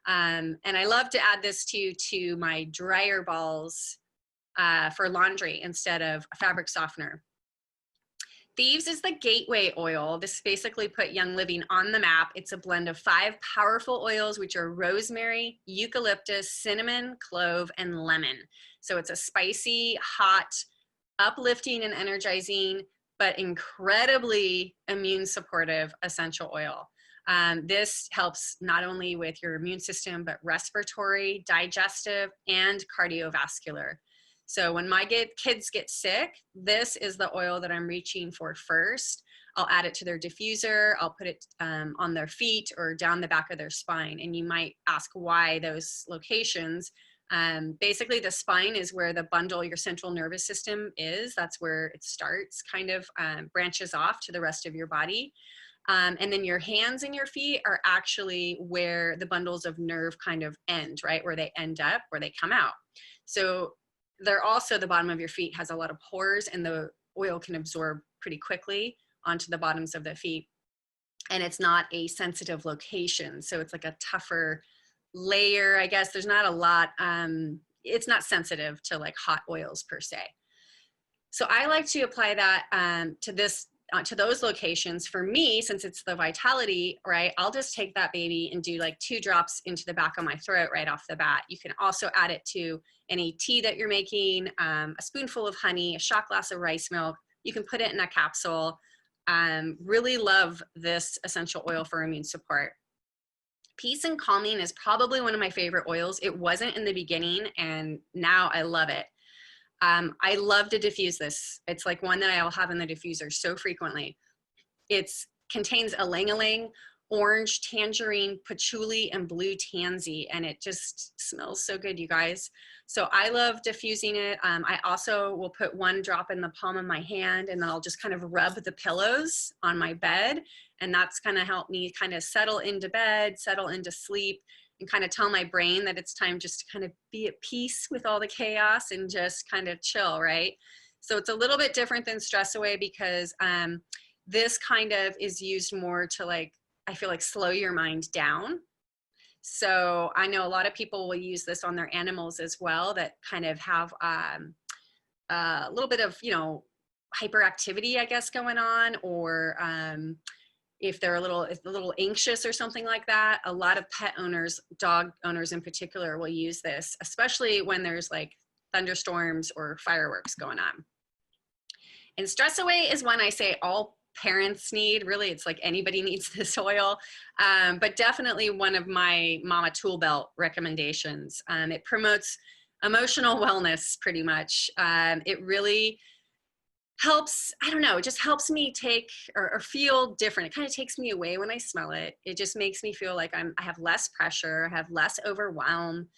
And I love to add this to my dryer balls for laundry instead of a fabric softener. Thieves is the gateway oil. This basically put Young Living on the map. It's a blend of 5 powerful oils, which are rosemary, eucalyptus, cinnamon, clove, and lemon. So it's a spicy, hot, uplifting and energizing, but incredibly immune supportive essential oil. This helps not only with your immune system, but respiratory, digestive, and cardiovascular. So when my kids get sick, this is the oil that I'm reaching for first. I'll add it to their diffuser. I'll put it on their feet or down the back of their spine. And you might ask why those locations. Basically, the spine is where the bundle, your central nervous system is. That's where it starts, kind of branches off to the rest of your body. And then your hands and your feet are actually where the bundles of nerve kind of end, right? Where they end up, where they come out. So they're also, the bottom of your feet has a lot of pores, and the oil can absorb pretty quickly onto the bottoms of the feet. And it's not a sensitive location. So it's like a tougher layer, I guess. There's not a lot, it's not sensitive to like hot oils per se. So I like to apply that to those locations. For me, since it's the Vitality, right, I'll just take that baby and do like 2 drops into the back of my throat right off the bat. You can also add it to any tea that you're making, a spoonful of honey, a shot glass of rice milk. You can put it in a capsule. Really love this essential oil for immune support. Peace and Calming is probably one of my favorite oils. It wasn't in the beginning, and now I love it. I love to diffuse this. It's like one that I'll have in the diffuser so frequently. It contains ylang-ylang, orange, tangerine, patchouli, and blue tansy, and it just smells so good, you guys. So I love diffusing it. I also will put 1 drop in the palm of my hand, and then I'll just kind of rub the pillows on my bed, and that's kind of helped me kind of settle into bed, settle into sleep, and kind of tell my brain that it's time just to kind of be at peace with all the chaos and just kind of chill, right? So it's a little bit different than Stress Away, because this kind of is used more to, like, I feel like, slow your mind down. So I know a lot of people will use this on their animals as well, that kind of have a little bit of, hyperactivity, I guess, going on, or if they're a little anxious or something like that. A lot of pet owners, dog owners in particular, will use this, especially when there's like thunderstorms or fireworks going on. And Stress Away is one I say all parents need. Really, it's like anybody needs this oil, but definitely one of my mama tool belt recommendations. It promotes emotional wellness pretty much. It really helps, I don't know, it just helps me take or feel different. It kind of takes me away when I smell it. It just makes me feel like I have less pressure, I have less overwhelm.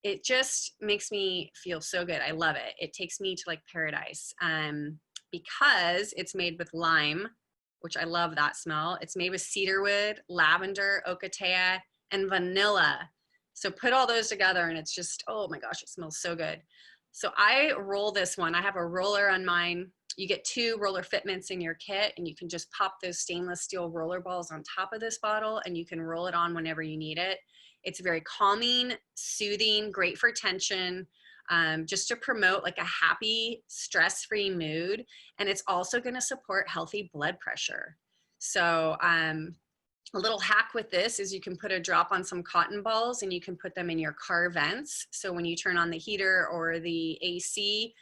it just makes me feel so good. I love it. It takes me to like paradise because it's made with lime, which I love that smell. It's made with cedarwood, lavender, ocotea, and vanilla. So put all those together and it's just, oh my gosh, it smells so good. So I roll this one. I have a roller on mine. You get 2 roller fitments in your kit, and you can just pop those stainless steel roller balls on top of this bottle, and you can roll it on whenever you need it. It's very calming, soothing, great for tension, just to promote like a happy, stress-free mood. And it's also going to support healthy blood pressure. So a little hack with this is you can put a drop on some cotton balls and you can put them in your car vents. So when you turn on the heater or the AC,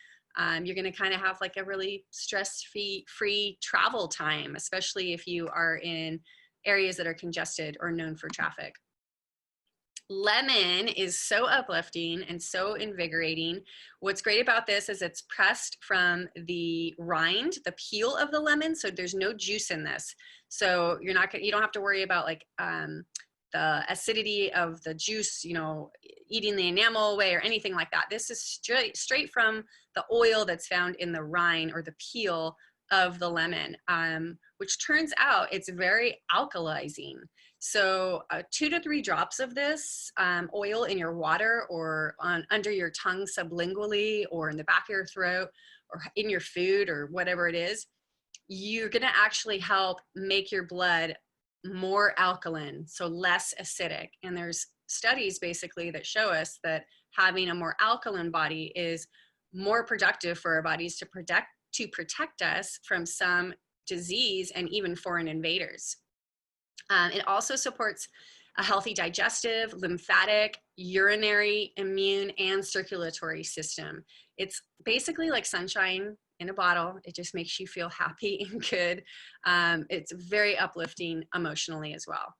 you're going to kind of have like a really stress-free travel time, especially if you are in areas that are congested or known for traffic. Lemon is so uplifting and so invigorating. What's great about this is it's pressed from the rind, the peel of the lemon, so there's no juice in this. So you don't have to worry about like the acidity of the juice, you know, eating the enamel away or anything like that. This is straight from the oil that's found in the rind or the peel of the lemon, which turns out it's very alkalizing. So 2 to 3 drops of this oil in your water or under your tongue sublingually or in the back of your throat or in your food or whatever it is, you're going to actually help make your blood more alkaline, so less acidic. And there's studies basically that show us that having a more alkaline body is more productive for our bodies to protect us from some disease and even foreign invaders. It also supports a healthy digestive, lymphatic, urinary, immune, and circulatory system. It's basically like sunshine in a bottle. It just makes you feel happy and good. It's very uplifting emotionally as well.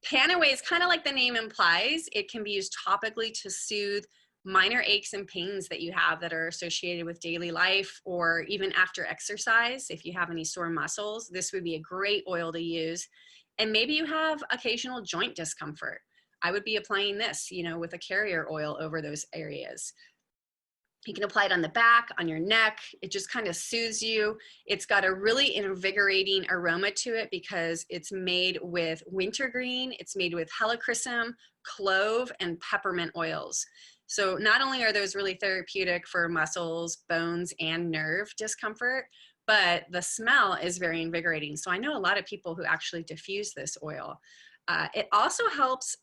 Panaway is kind of like the name implies. It can be used topically to soothe minor aches and pains that you have that are associated with daily life or even after exercise. If you have any sore muscles, this would be a great oil to use. And maybe you have occasional joint discomfort. I would be applying this, you know, with a carrier oil over those areas. You can apply it on the back, on your neck. It just kind of soothes you. It's got a really invigorating aroma to it because it's made with wintergreen, it's made with helichrysum, clove, and peppermint oils. So not only are those really therapeutic for muscles, bones, and nerve discomfort, but the smell is very invigorating. So I know a lot of people who actually diffuse this oil. It also helps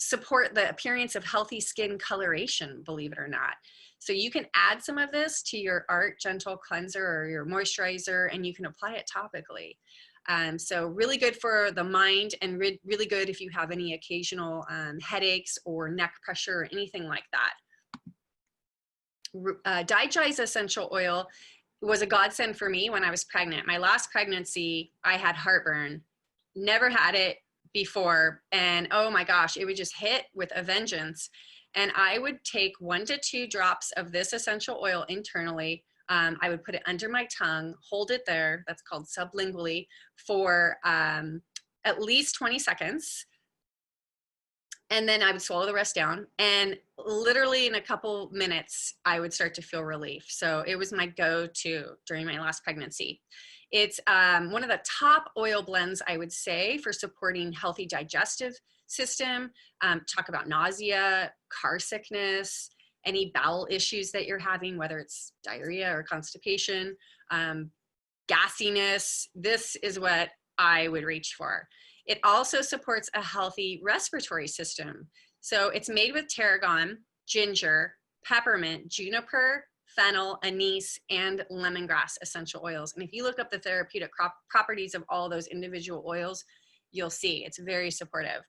support the appearance of healthy skin coloration, believe it or not. So you can add some of this to your Art Gentle Cleanser or your moisturizer, and you can apply it topically. So really good for the mind and really good if you have any occasional headaches or neck pressure or anything like that. Digest essential oil was a godsend for me when I was pregnant. My last pregnancy, I had heartburn, never had it before. And oh my gosh, it would just hit with a vengeance. And I would take 1 to 2 drops of this essential oil internally. I would put it under my tongue, hold it there, that's called sublingually, for at least 20 seconds. And then I would swallow the rest down. And literally in a couple minutes, I would start to feel relief. So it was my go-to during my last pregnancy. It's one of the top oil blends, I would say, for supporting healthy digestive system. Talk about nausea, car sickness, any bowel issues that you're having, whether it's diarrhea or constipation, gassiness. This is what I would reach for. It also supports a healthy respiratory system. So it's made with tarragon, ginger, peppermint, juniper, fennel, anise, and lemongrass essential oils. And if you look up the therapeutic properties of all those individual oils, you'll see it's very supportive.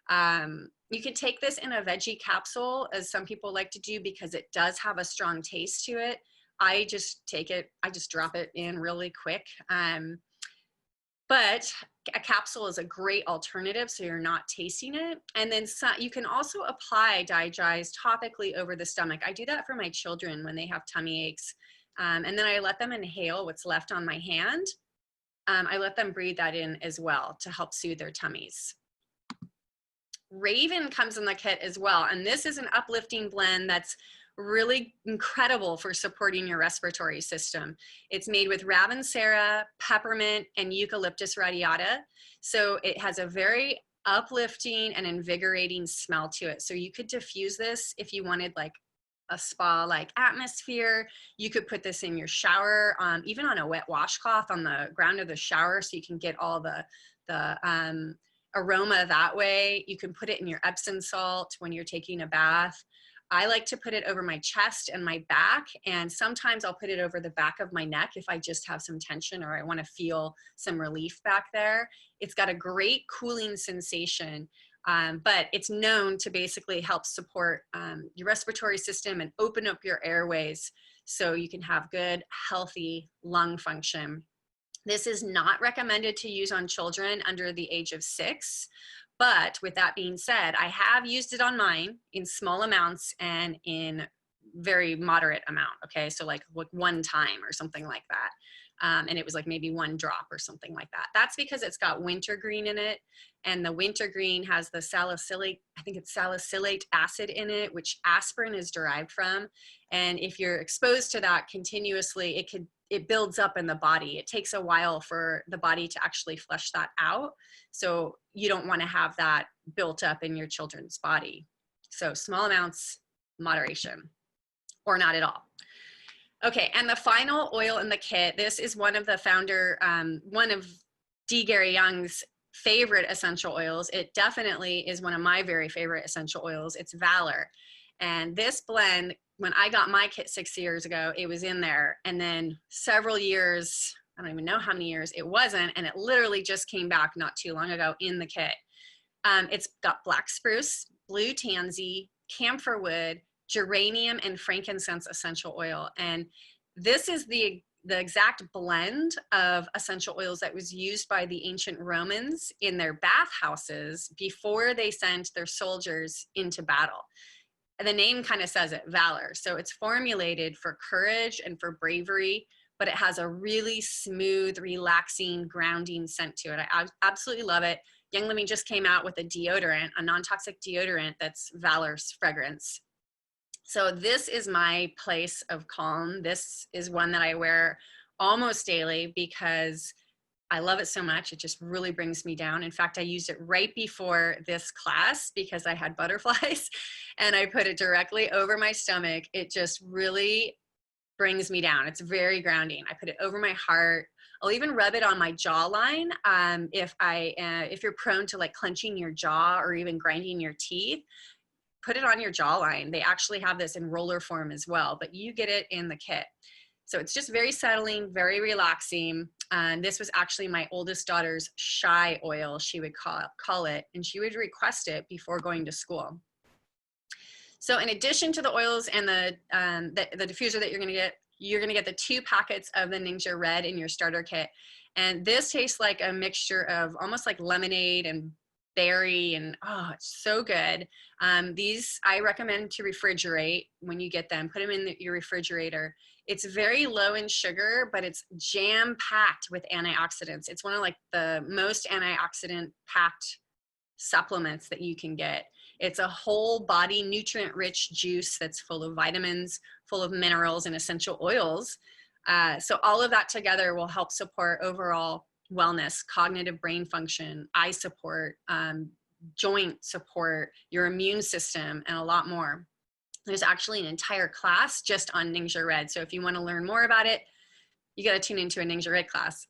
You can take this in a veggie capsule, as some people like to do, because it does have a strong taste to it. I just take it, I just drop it in really quick. But a capsule is a great alternative, so you're not tasting it. And then you can also apply Digest topically over the stomach. I do that for my children when they have tummy aches. And then I let them inhale what's left on my hand. I let them breathe that in as well to help soothe their tummies. Raven comes in the kit as well. And this is an uplifting blend that's really incredible for supporting your respiratory system. It's made with Ravensara, peppermint, and Eucalyptus radiata. So it has a very uplifting and invigorating smell to it. So you could diffuse this if you wanted like a spa-like atmosphere. You could put this in your shower, even on a wet washcloth on the ground of the shower, so you can get all the aroma that way. You can put it in your Epsom salt when you're taking a bath. I like to put it over my chest and my back, and sometimes I'll put it over the back of my neck if I just have some tension or I want to feel some relief back there. It's got a great cooling sensation, but it's known to basically help support your respiratory system and open up your airways so you can have good, healthy lung function. This is not recommended to use on children under the age of 6. But with that being said, I have used it on mine in small amounts and in very moderate amount. Okay, so like one time or something like that. And it was like maybe 1 drop or something like that. That's because it's got wintergreen in it. And the wintergreen has the salicylate, I think it's salicylate acid in it, which aspirin is derived from. And if you're exposed to that continuously, it builds up in the body. It takes a while for the body to actually flush that out. So you don't want to have that built up in your children's body. So small amounts, moderation, or not at all. Okay, and the final oil in the kit, this is one of the one of D. Gary Young's favorite essential oils. It definitely is one of my very favorite essential oils. It's Valor. And this blend, when I got my kit 6 years ago, it was in there. And then several years, I don't even know how many years, it wasn't. And it literally just came back not too long ago in the kit. It's got black spruce, blue tansy, camphor wood, geranium, and frankincense essential oil. And this is the exact blend of essential oils that was used by the ancient Romans in their bathhouses before they sent their soldiers into battle. The name kind of says it, Valor. So it's formulated for courage and for bravery, but it has a really smooth, relaxing, grounding scent to it. I absolutely love it. Young Living just came out with a deodorant, a non-toxic deodorant that's Valor's fragrance. So this is my place of calm. This is one that I wear almost daily because I love it so much. It just really brings me down. In fact, I used it right before this class because I had butterflies and I put it directly over my stomach. It just really brings me down. It's very grounding. I put it over my heart. I'll even rub it on my jawline. If you're prone to like clenching your jaw or even grinding your teeth, put it on your jawline. They actually have this in roller form as well, but you get it in the kit. So it's just very settling, very relaxing. And this was actually my oldest daughter's shy oil, she would call it, and she would request it before going to school. So in addition to the oils and the diffuser that you're gonna get the 2 packets of the Ninja Red in your starter kit. And this tastes like a mixture of almost like lemonade and berry, and oh, it's so good. These I recommend to refrigerate when you get them. Put them in your refrigerator. It's very low in sugar, but it's jam-packed with antioxidants. It's one of like the most antioxidant-packed supplements that you can get. It's a whole body nutrient-rich juice that's full of vitamins, full of minerals and essential oils. So all of that together will help support overall wellness, cognitive brain function, eye support, joint support, your immune system, and a lot more. There's actually an entire class just on Ninja Red. So if you want to learn more about it, you got to tune into a Ninja Red class.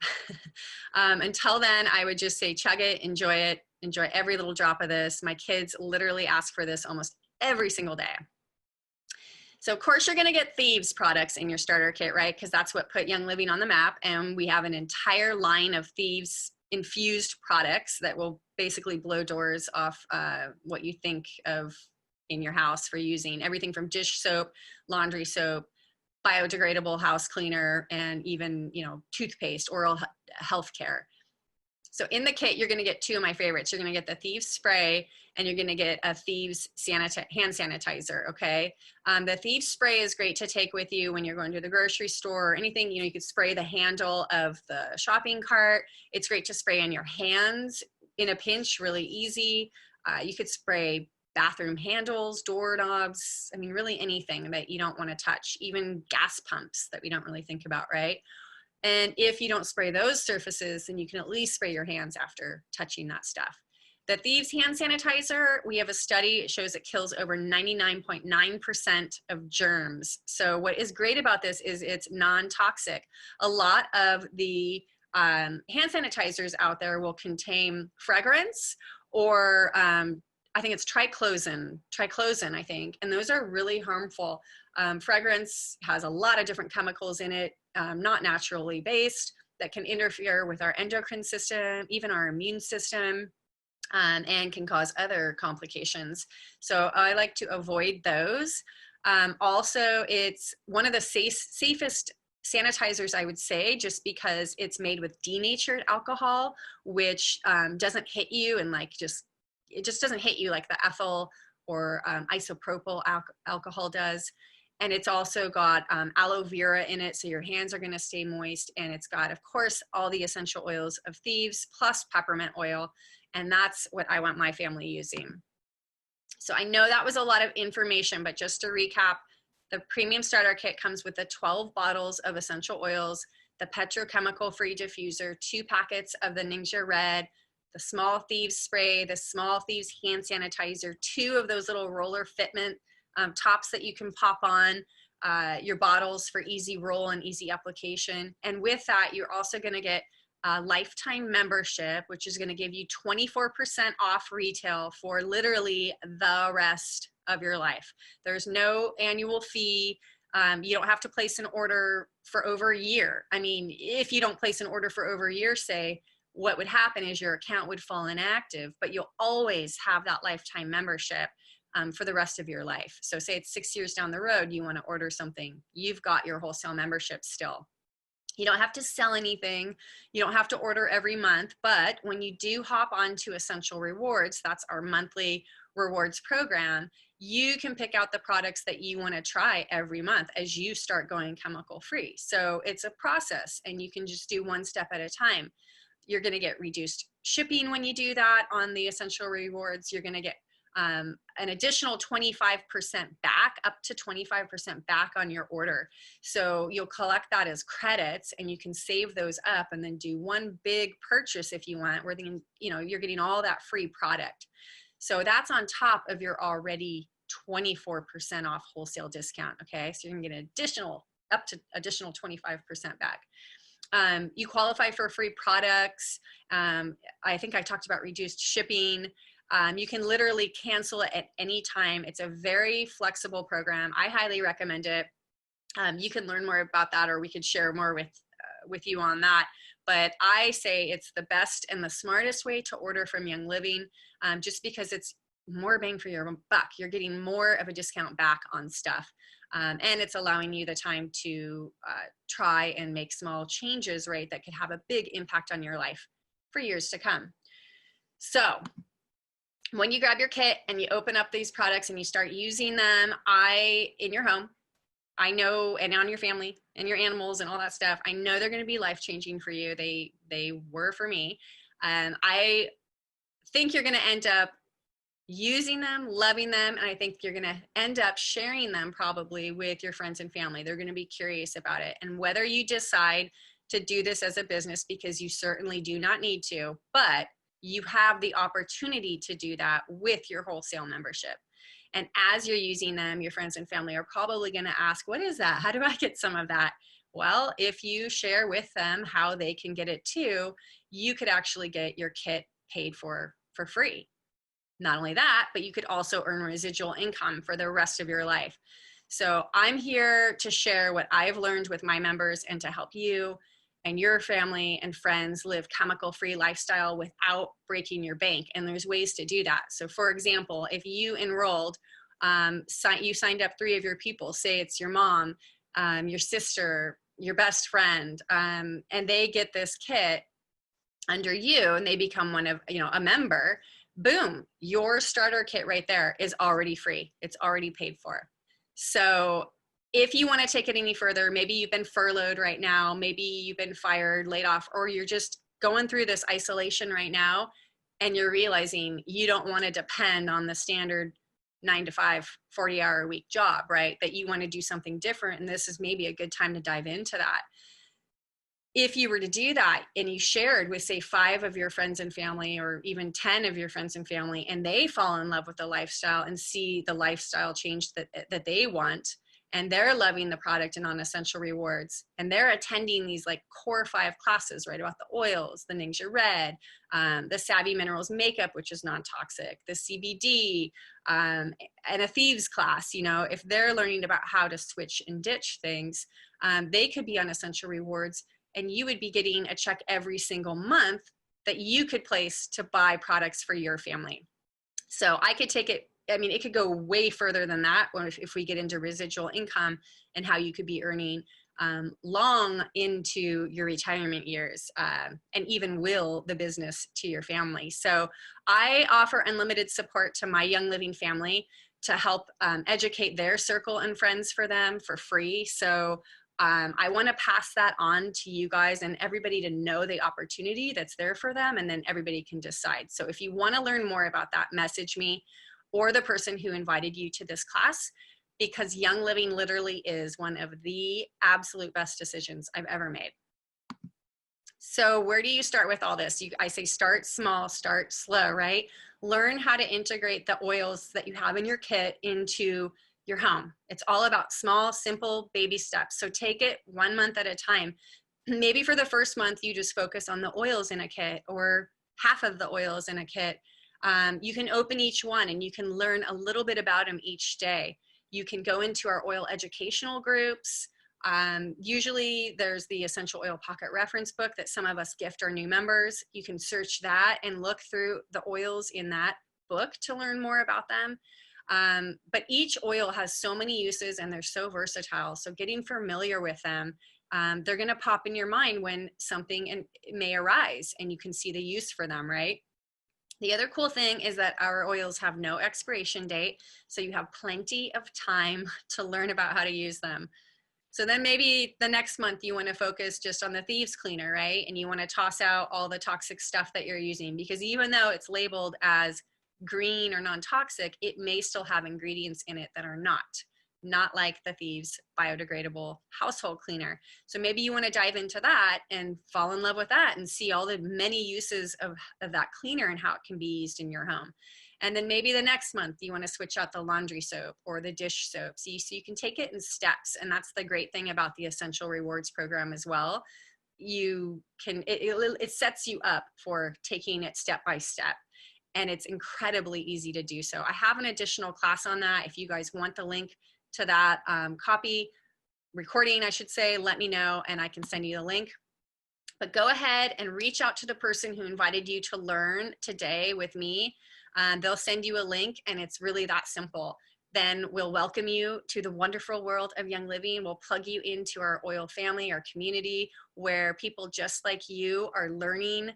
Until then, I would just say chug it, enjoy every little drop of this. My kids literally ask for this almost every single day. So of course you're gonna get Thieves products in your starter kit, right? Because that's what put Young Living on the map. And we have an entire line of Thieves infused products that will basically blow doors off what you think of in your house for using. Everything from dish soap, laundry soap, biodegradable house cleaner, and even, you know, toothpaste, oral health care. So in the kit, you're gonna get 2 of my favorites. You're gonna get the Thieves spray and you're gonna get a Thieves hand sanitizer, okay? The Thieves spray is great to take with you when you're going to the grocery store or anything. You know, you could spray the handle of the shopping cart. It's great to spray on your hands in a pinch, really easy. You could spray bathroom handles, doorknobs, I mean, really anything that you don't want to touch, even gas pumps that we don't really think about, right? And if you don't spray those surfaces, then you can at least spray your hands after touching that stuff. The Thieves hand sanitizer, we have a study, it shows it kills over 99.9% of germs. So what is great about this is it's non-toxic. A lot of the hand sanitizers out there will contain fragrance or I think it's triclosan, I think, and those are really harmful. Fragrance has a lot of different chemicals in it, not naturally based, that can interfere with our endocrine system, even our immune system, and can cause other complications. So I like to avoid those. Also, it's one of the safest sanitizers, I would say, just because it's made with denatured alcohol, which doesn't hit you and it just doesn't hit you like the ethyl or isopropyl alcohol does. And it's also got aloe vera in it, so your hands are gonna stay moist. And it's got, of course, all the essential oils of Thieves plus peppermint oil. And that's what I want my family using. So I know that was a lot of information, but just to recap, the premium starter kit comes with the 12 bottles of essential oils, the petrochemical free diffuser, 2 packets of the Ningxia Red, the small Thieves spray, the small Thieves hand sanitizer, 2 of those little roller fitment tops that you can pop on, your bottles for easy roll and easy application. And with that, you're also gonna get a lifetime membership, which is gonna give you 24% off retail for literally the rest of your life. There's no annual fee. You don't have to place an order for over a year. I mean, if you don't place an order for over a year, say, what would happen is your account would fall inactive, but you'll always have that lifetime membership for the rest of your life. So say it's 6 years down the road, you want to order something, you've got your wholesale membership still. You don't have to sell anything. You don't have to order every month, but when you do hop onto Essential Rewards, that's our monthly rewards program, you can pick out the products that you want to try every month as you start going chemical free. So it's a process and you can just do one step at a time. You're going to get reduced shipping when you do that on the Essential Rewards. You're going to get an additional 25% back, up to 25% back on your order. So you'll collect that as credits and you can save those up and then do one big purchase if you want, where then, you're getting all that free product. So that's on top of your already 24% off wholesale discount. Okay. So you're gonna get up to additional 25% back. You qualify for free products. I think I talked about reduced shipping. You can literally cancel it at any time. It's a very flexible program. I highly recommend it. You can learn more about that, or we could share more with you on that. But I say it's the best and the smartest way to order from Young Living, just because it's more bang for your buck. You're getting more of a discount back on stuff. And it's allowing you the time to try and make small changes, right, that could have a big impact on your life for years to come. So when you grab your kit and you open up these products and you start using them in your home, I know, and on your family and your animals and all that stuff, I know they're going to be life-changing for you. They were for me. I think you're going to end up using them, loving them, and I think you're going to end up sharing them probably with your friends and family. They're going to be curious about it. And whether you decide to do this as a business, because you certainly do not need to, but you have the opportunity to do that with your wholesale membership. And as you're using them, your friends and family are probably going to ask, what is that? How do I get some of that? Well, if you share with them how they can get it too, you could actually get your kit paid for free. Not only that, but you could also earn residual income for the rest of your life. So I'm here to share what I've learned with my members and to help you and your family and friends live chemical-free lifestyle without breaking your bank. And there's ways to do that. So for example, if you enrolled, you signed up 3 of your people, say it's your mom, your sister, your best friend, and they get this kit under you and they become a member, boom, your starter kit right there is already free. It's already paid for. So if you want to take it any further, maybe you've been furloughed right now, maybe you've been fired, laid off, or you're just going through this isolation right now, and you're realizing you don't want to depend on the standard 9 to 5, 40-hour a week job, right? That you want to do something different. And this is maybe a good time to dive into that. If you were to do that and you shared with, say, 5 of your friends and family, or even 10 of your friends and family, and they fall in love with the lifestyle and see the lifestyle change that they want, and they're loving the product and on Essential Rewards, and they're attending these like core 5 classes, right? About the oils, the Ningxia Red, the Savvy Minerals makeup, which is non-toxic, the CBD, and a thieves class. You know, if they're learning about how to switch and ditch things, they could be on Essential Rewards, and you would be getting a check every single month that you could place to buy products for your family. So I could take it, I mean, it could go way further than that if we get into residual income and how you could be earning long into your retirement years, and even will the business to your family. So I offer unlimited support to my Young Living family to help educate their circle and friends for them for free. So I want to pass that on to you guys and everybody to know the opportunity that's there for them, and then everybody can decide. So if you want to learn more about that, message me or the person who invited you to this class, because Young Living literally is one of the absolute best decisions I've ever made. So where do you start with all this? I say start small, start slow, right? Learn how to integrate the oils that you have in your kit into your home. It's all about small, simple baby steps. So take it 1 month at a time. Maybe for the first month, you just focus on the oils in a kit, or half of the oils in a kit. You can open each one and you can learn a little bit about them each day. You can go into our oil educational groups. Usually there's the Essential Oil Pocket Reference Book that some of us gift our new members. You can search that and look through the oils in that book to learn more about them. But each oil has so many uses and they're so versatile. So getting familiar with them, they're going to pop in your mind when something may arise and you can see the use for them, right? The other cool thing is that our oils have no expiration date, so you have plenty of time to learn about how to use them. So then maybe the next month you want to focus just on the thieves cleaner, right? And you want to toss out all the toxic stuff that you're using, because even though it's labeled as green or non-toxic, it may still have ingredients in it that are not like the thieves biodegradable household cleaner. So maybe you want to dive into that and fall in love with that and see all the many uses of that cleaner and how it can be used in your home. And then maybe the next month you want to switch out the laundry soap or the dish soap. So you can take it in steps. And that's the great thing about the Essential Rewards program as well. You can, it sets you up for taking it step by step. And it's incredibly easy to do so. I have an additional class on that. If you guys want the link to that recording, I should say, let me know and I can send you the link. But go ahead and reach out to the person who invited you to learn today with me. They'll send you a link, and it's really that simple. Then we'll welcome you to the wonderful world of Young Living. We'll plug you into our oil family, our community, where people just like you are learning,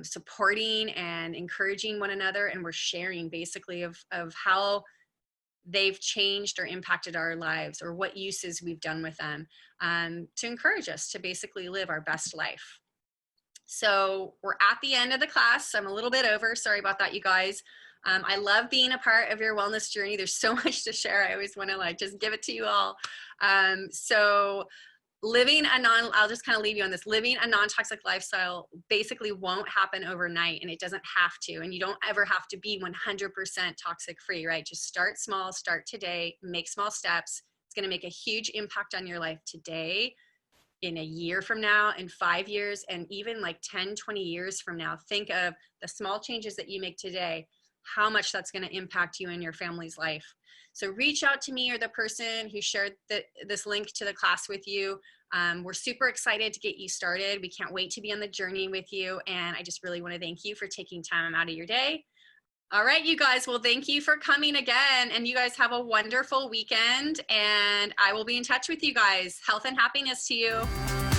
supporting and encouraging one another, and we're sharing basically of how they've changed or impacted our lives, or what uses we've done with them, to encourage us to basically live our best life. So we're at the end of the class. I'm a little bit over. Sorry about that, you guys. I love being a part of your wellness journey. There's so much to share. I always want to just give it to you all. So I'll just kind of leave you on this. Living a non-toxic lifestyle basically won't happen overnight, and it doesn't have to. And you don't ever have to be 100% toxic free, right? Just start small, start today, make small steps. It's going to make a huge impact on your life today, in a year from now, in 5 years, and even like 10, 20 years from now. Think of the small changes that you make today, how much that's going to impact you and your family's life. So reach out to me or the person who shared this link to the class with you. We're super excited to get you started. We can't wait to be on the journey with you. And I just really want to thank you for taking time out of your day. All right, you guys. Well, thank you for coming again. And you guys have a wonderful weekend. And I will be in touch with you guys. Health and happiness to you.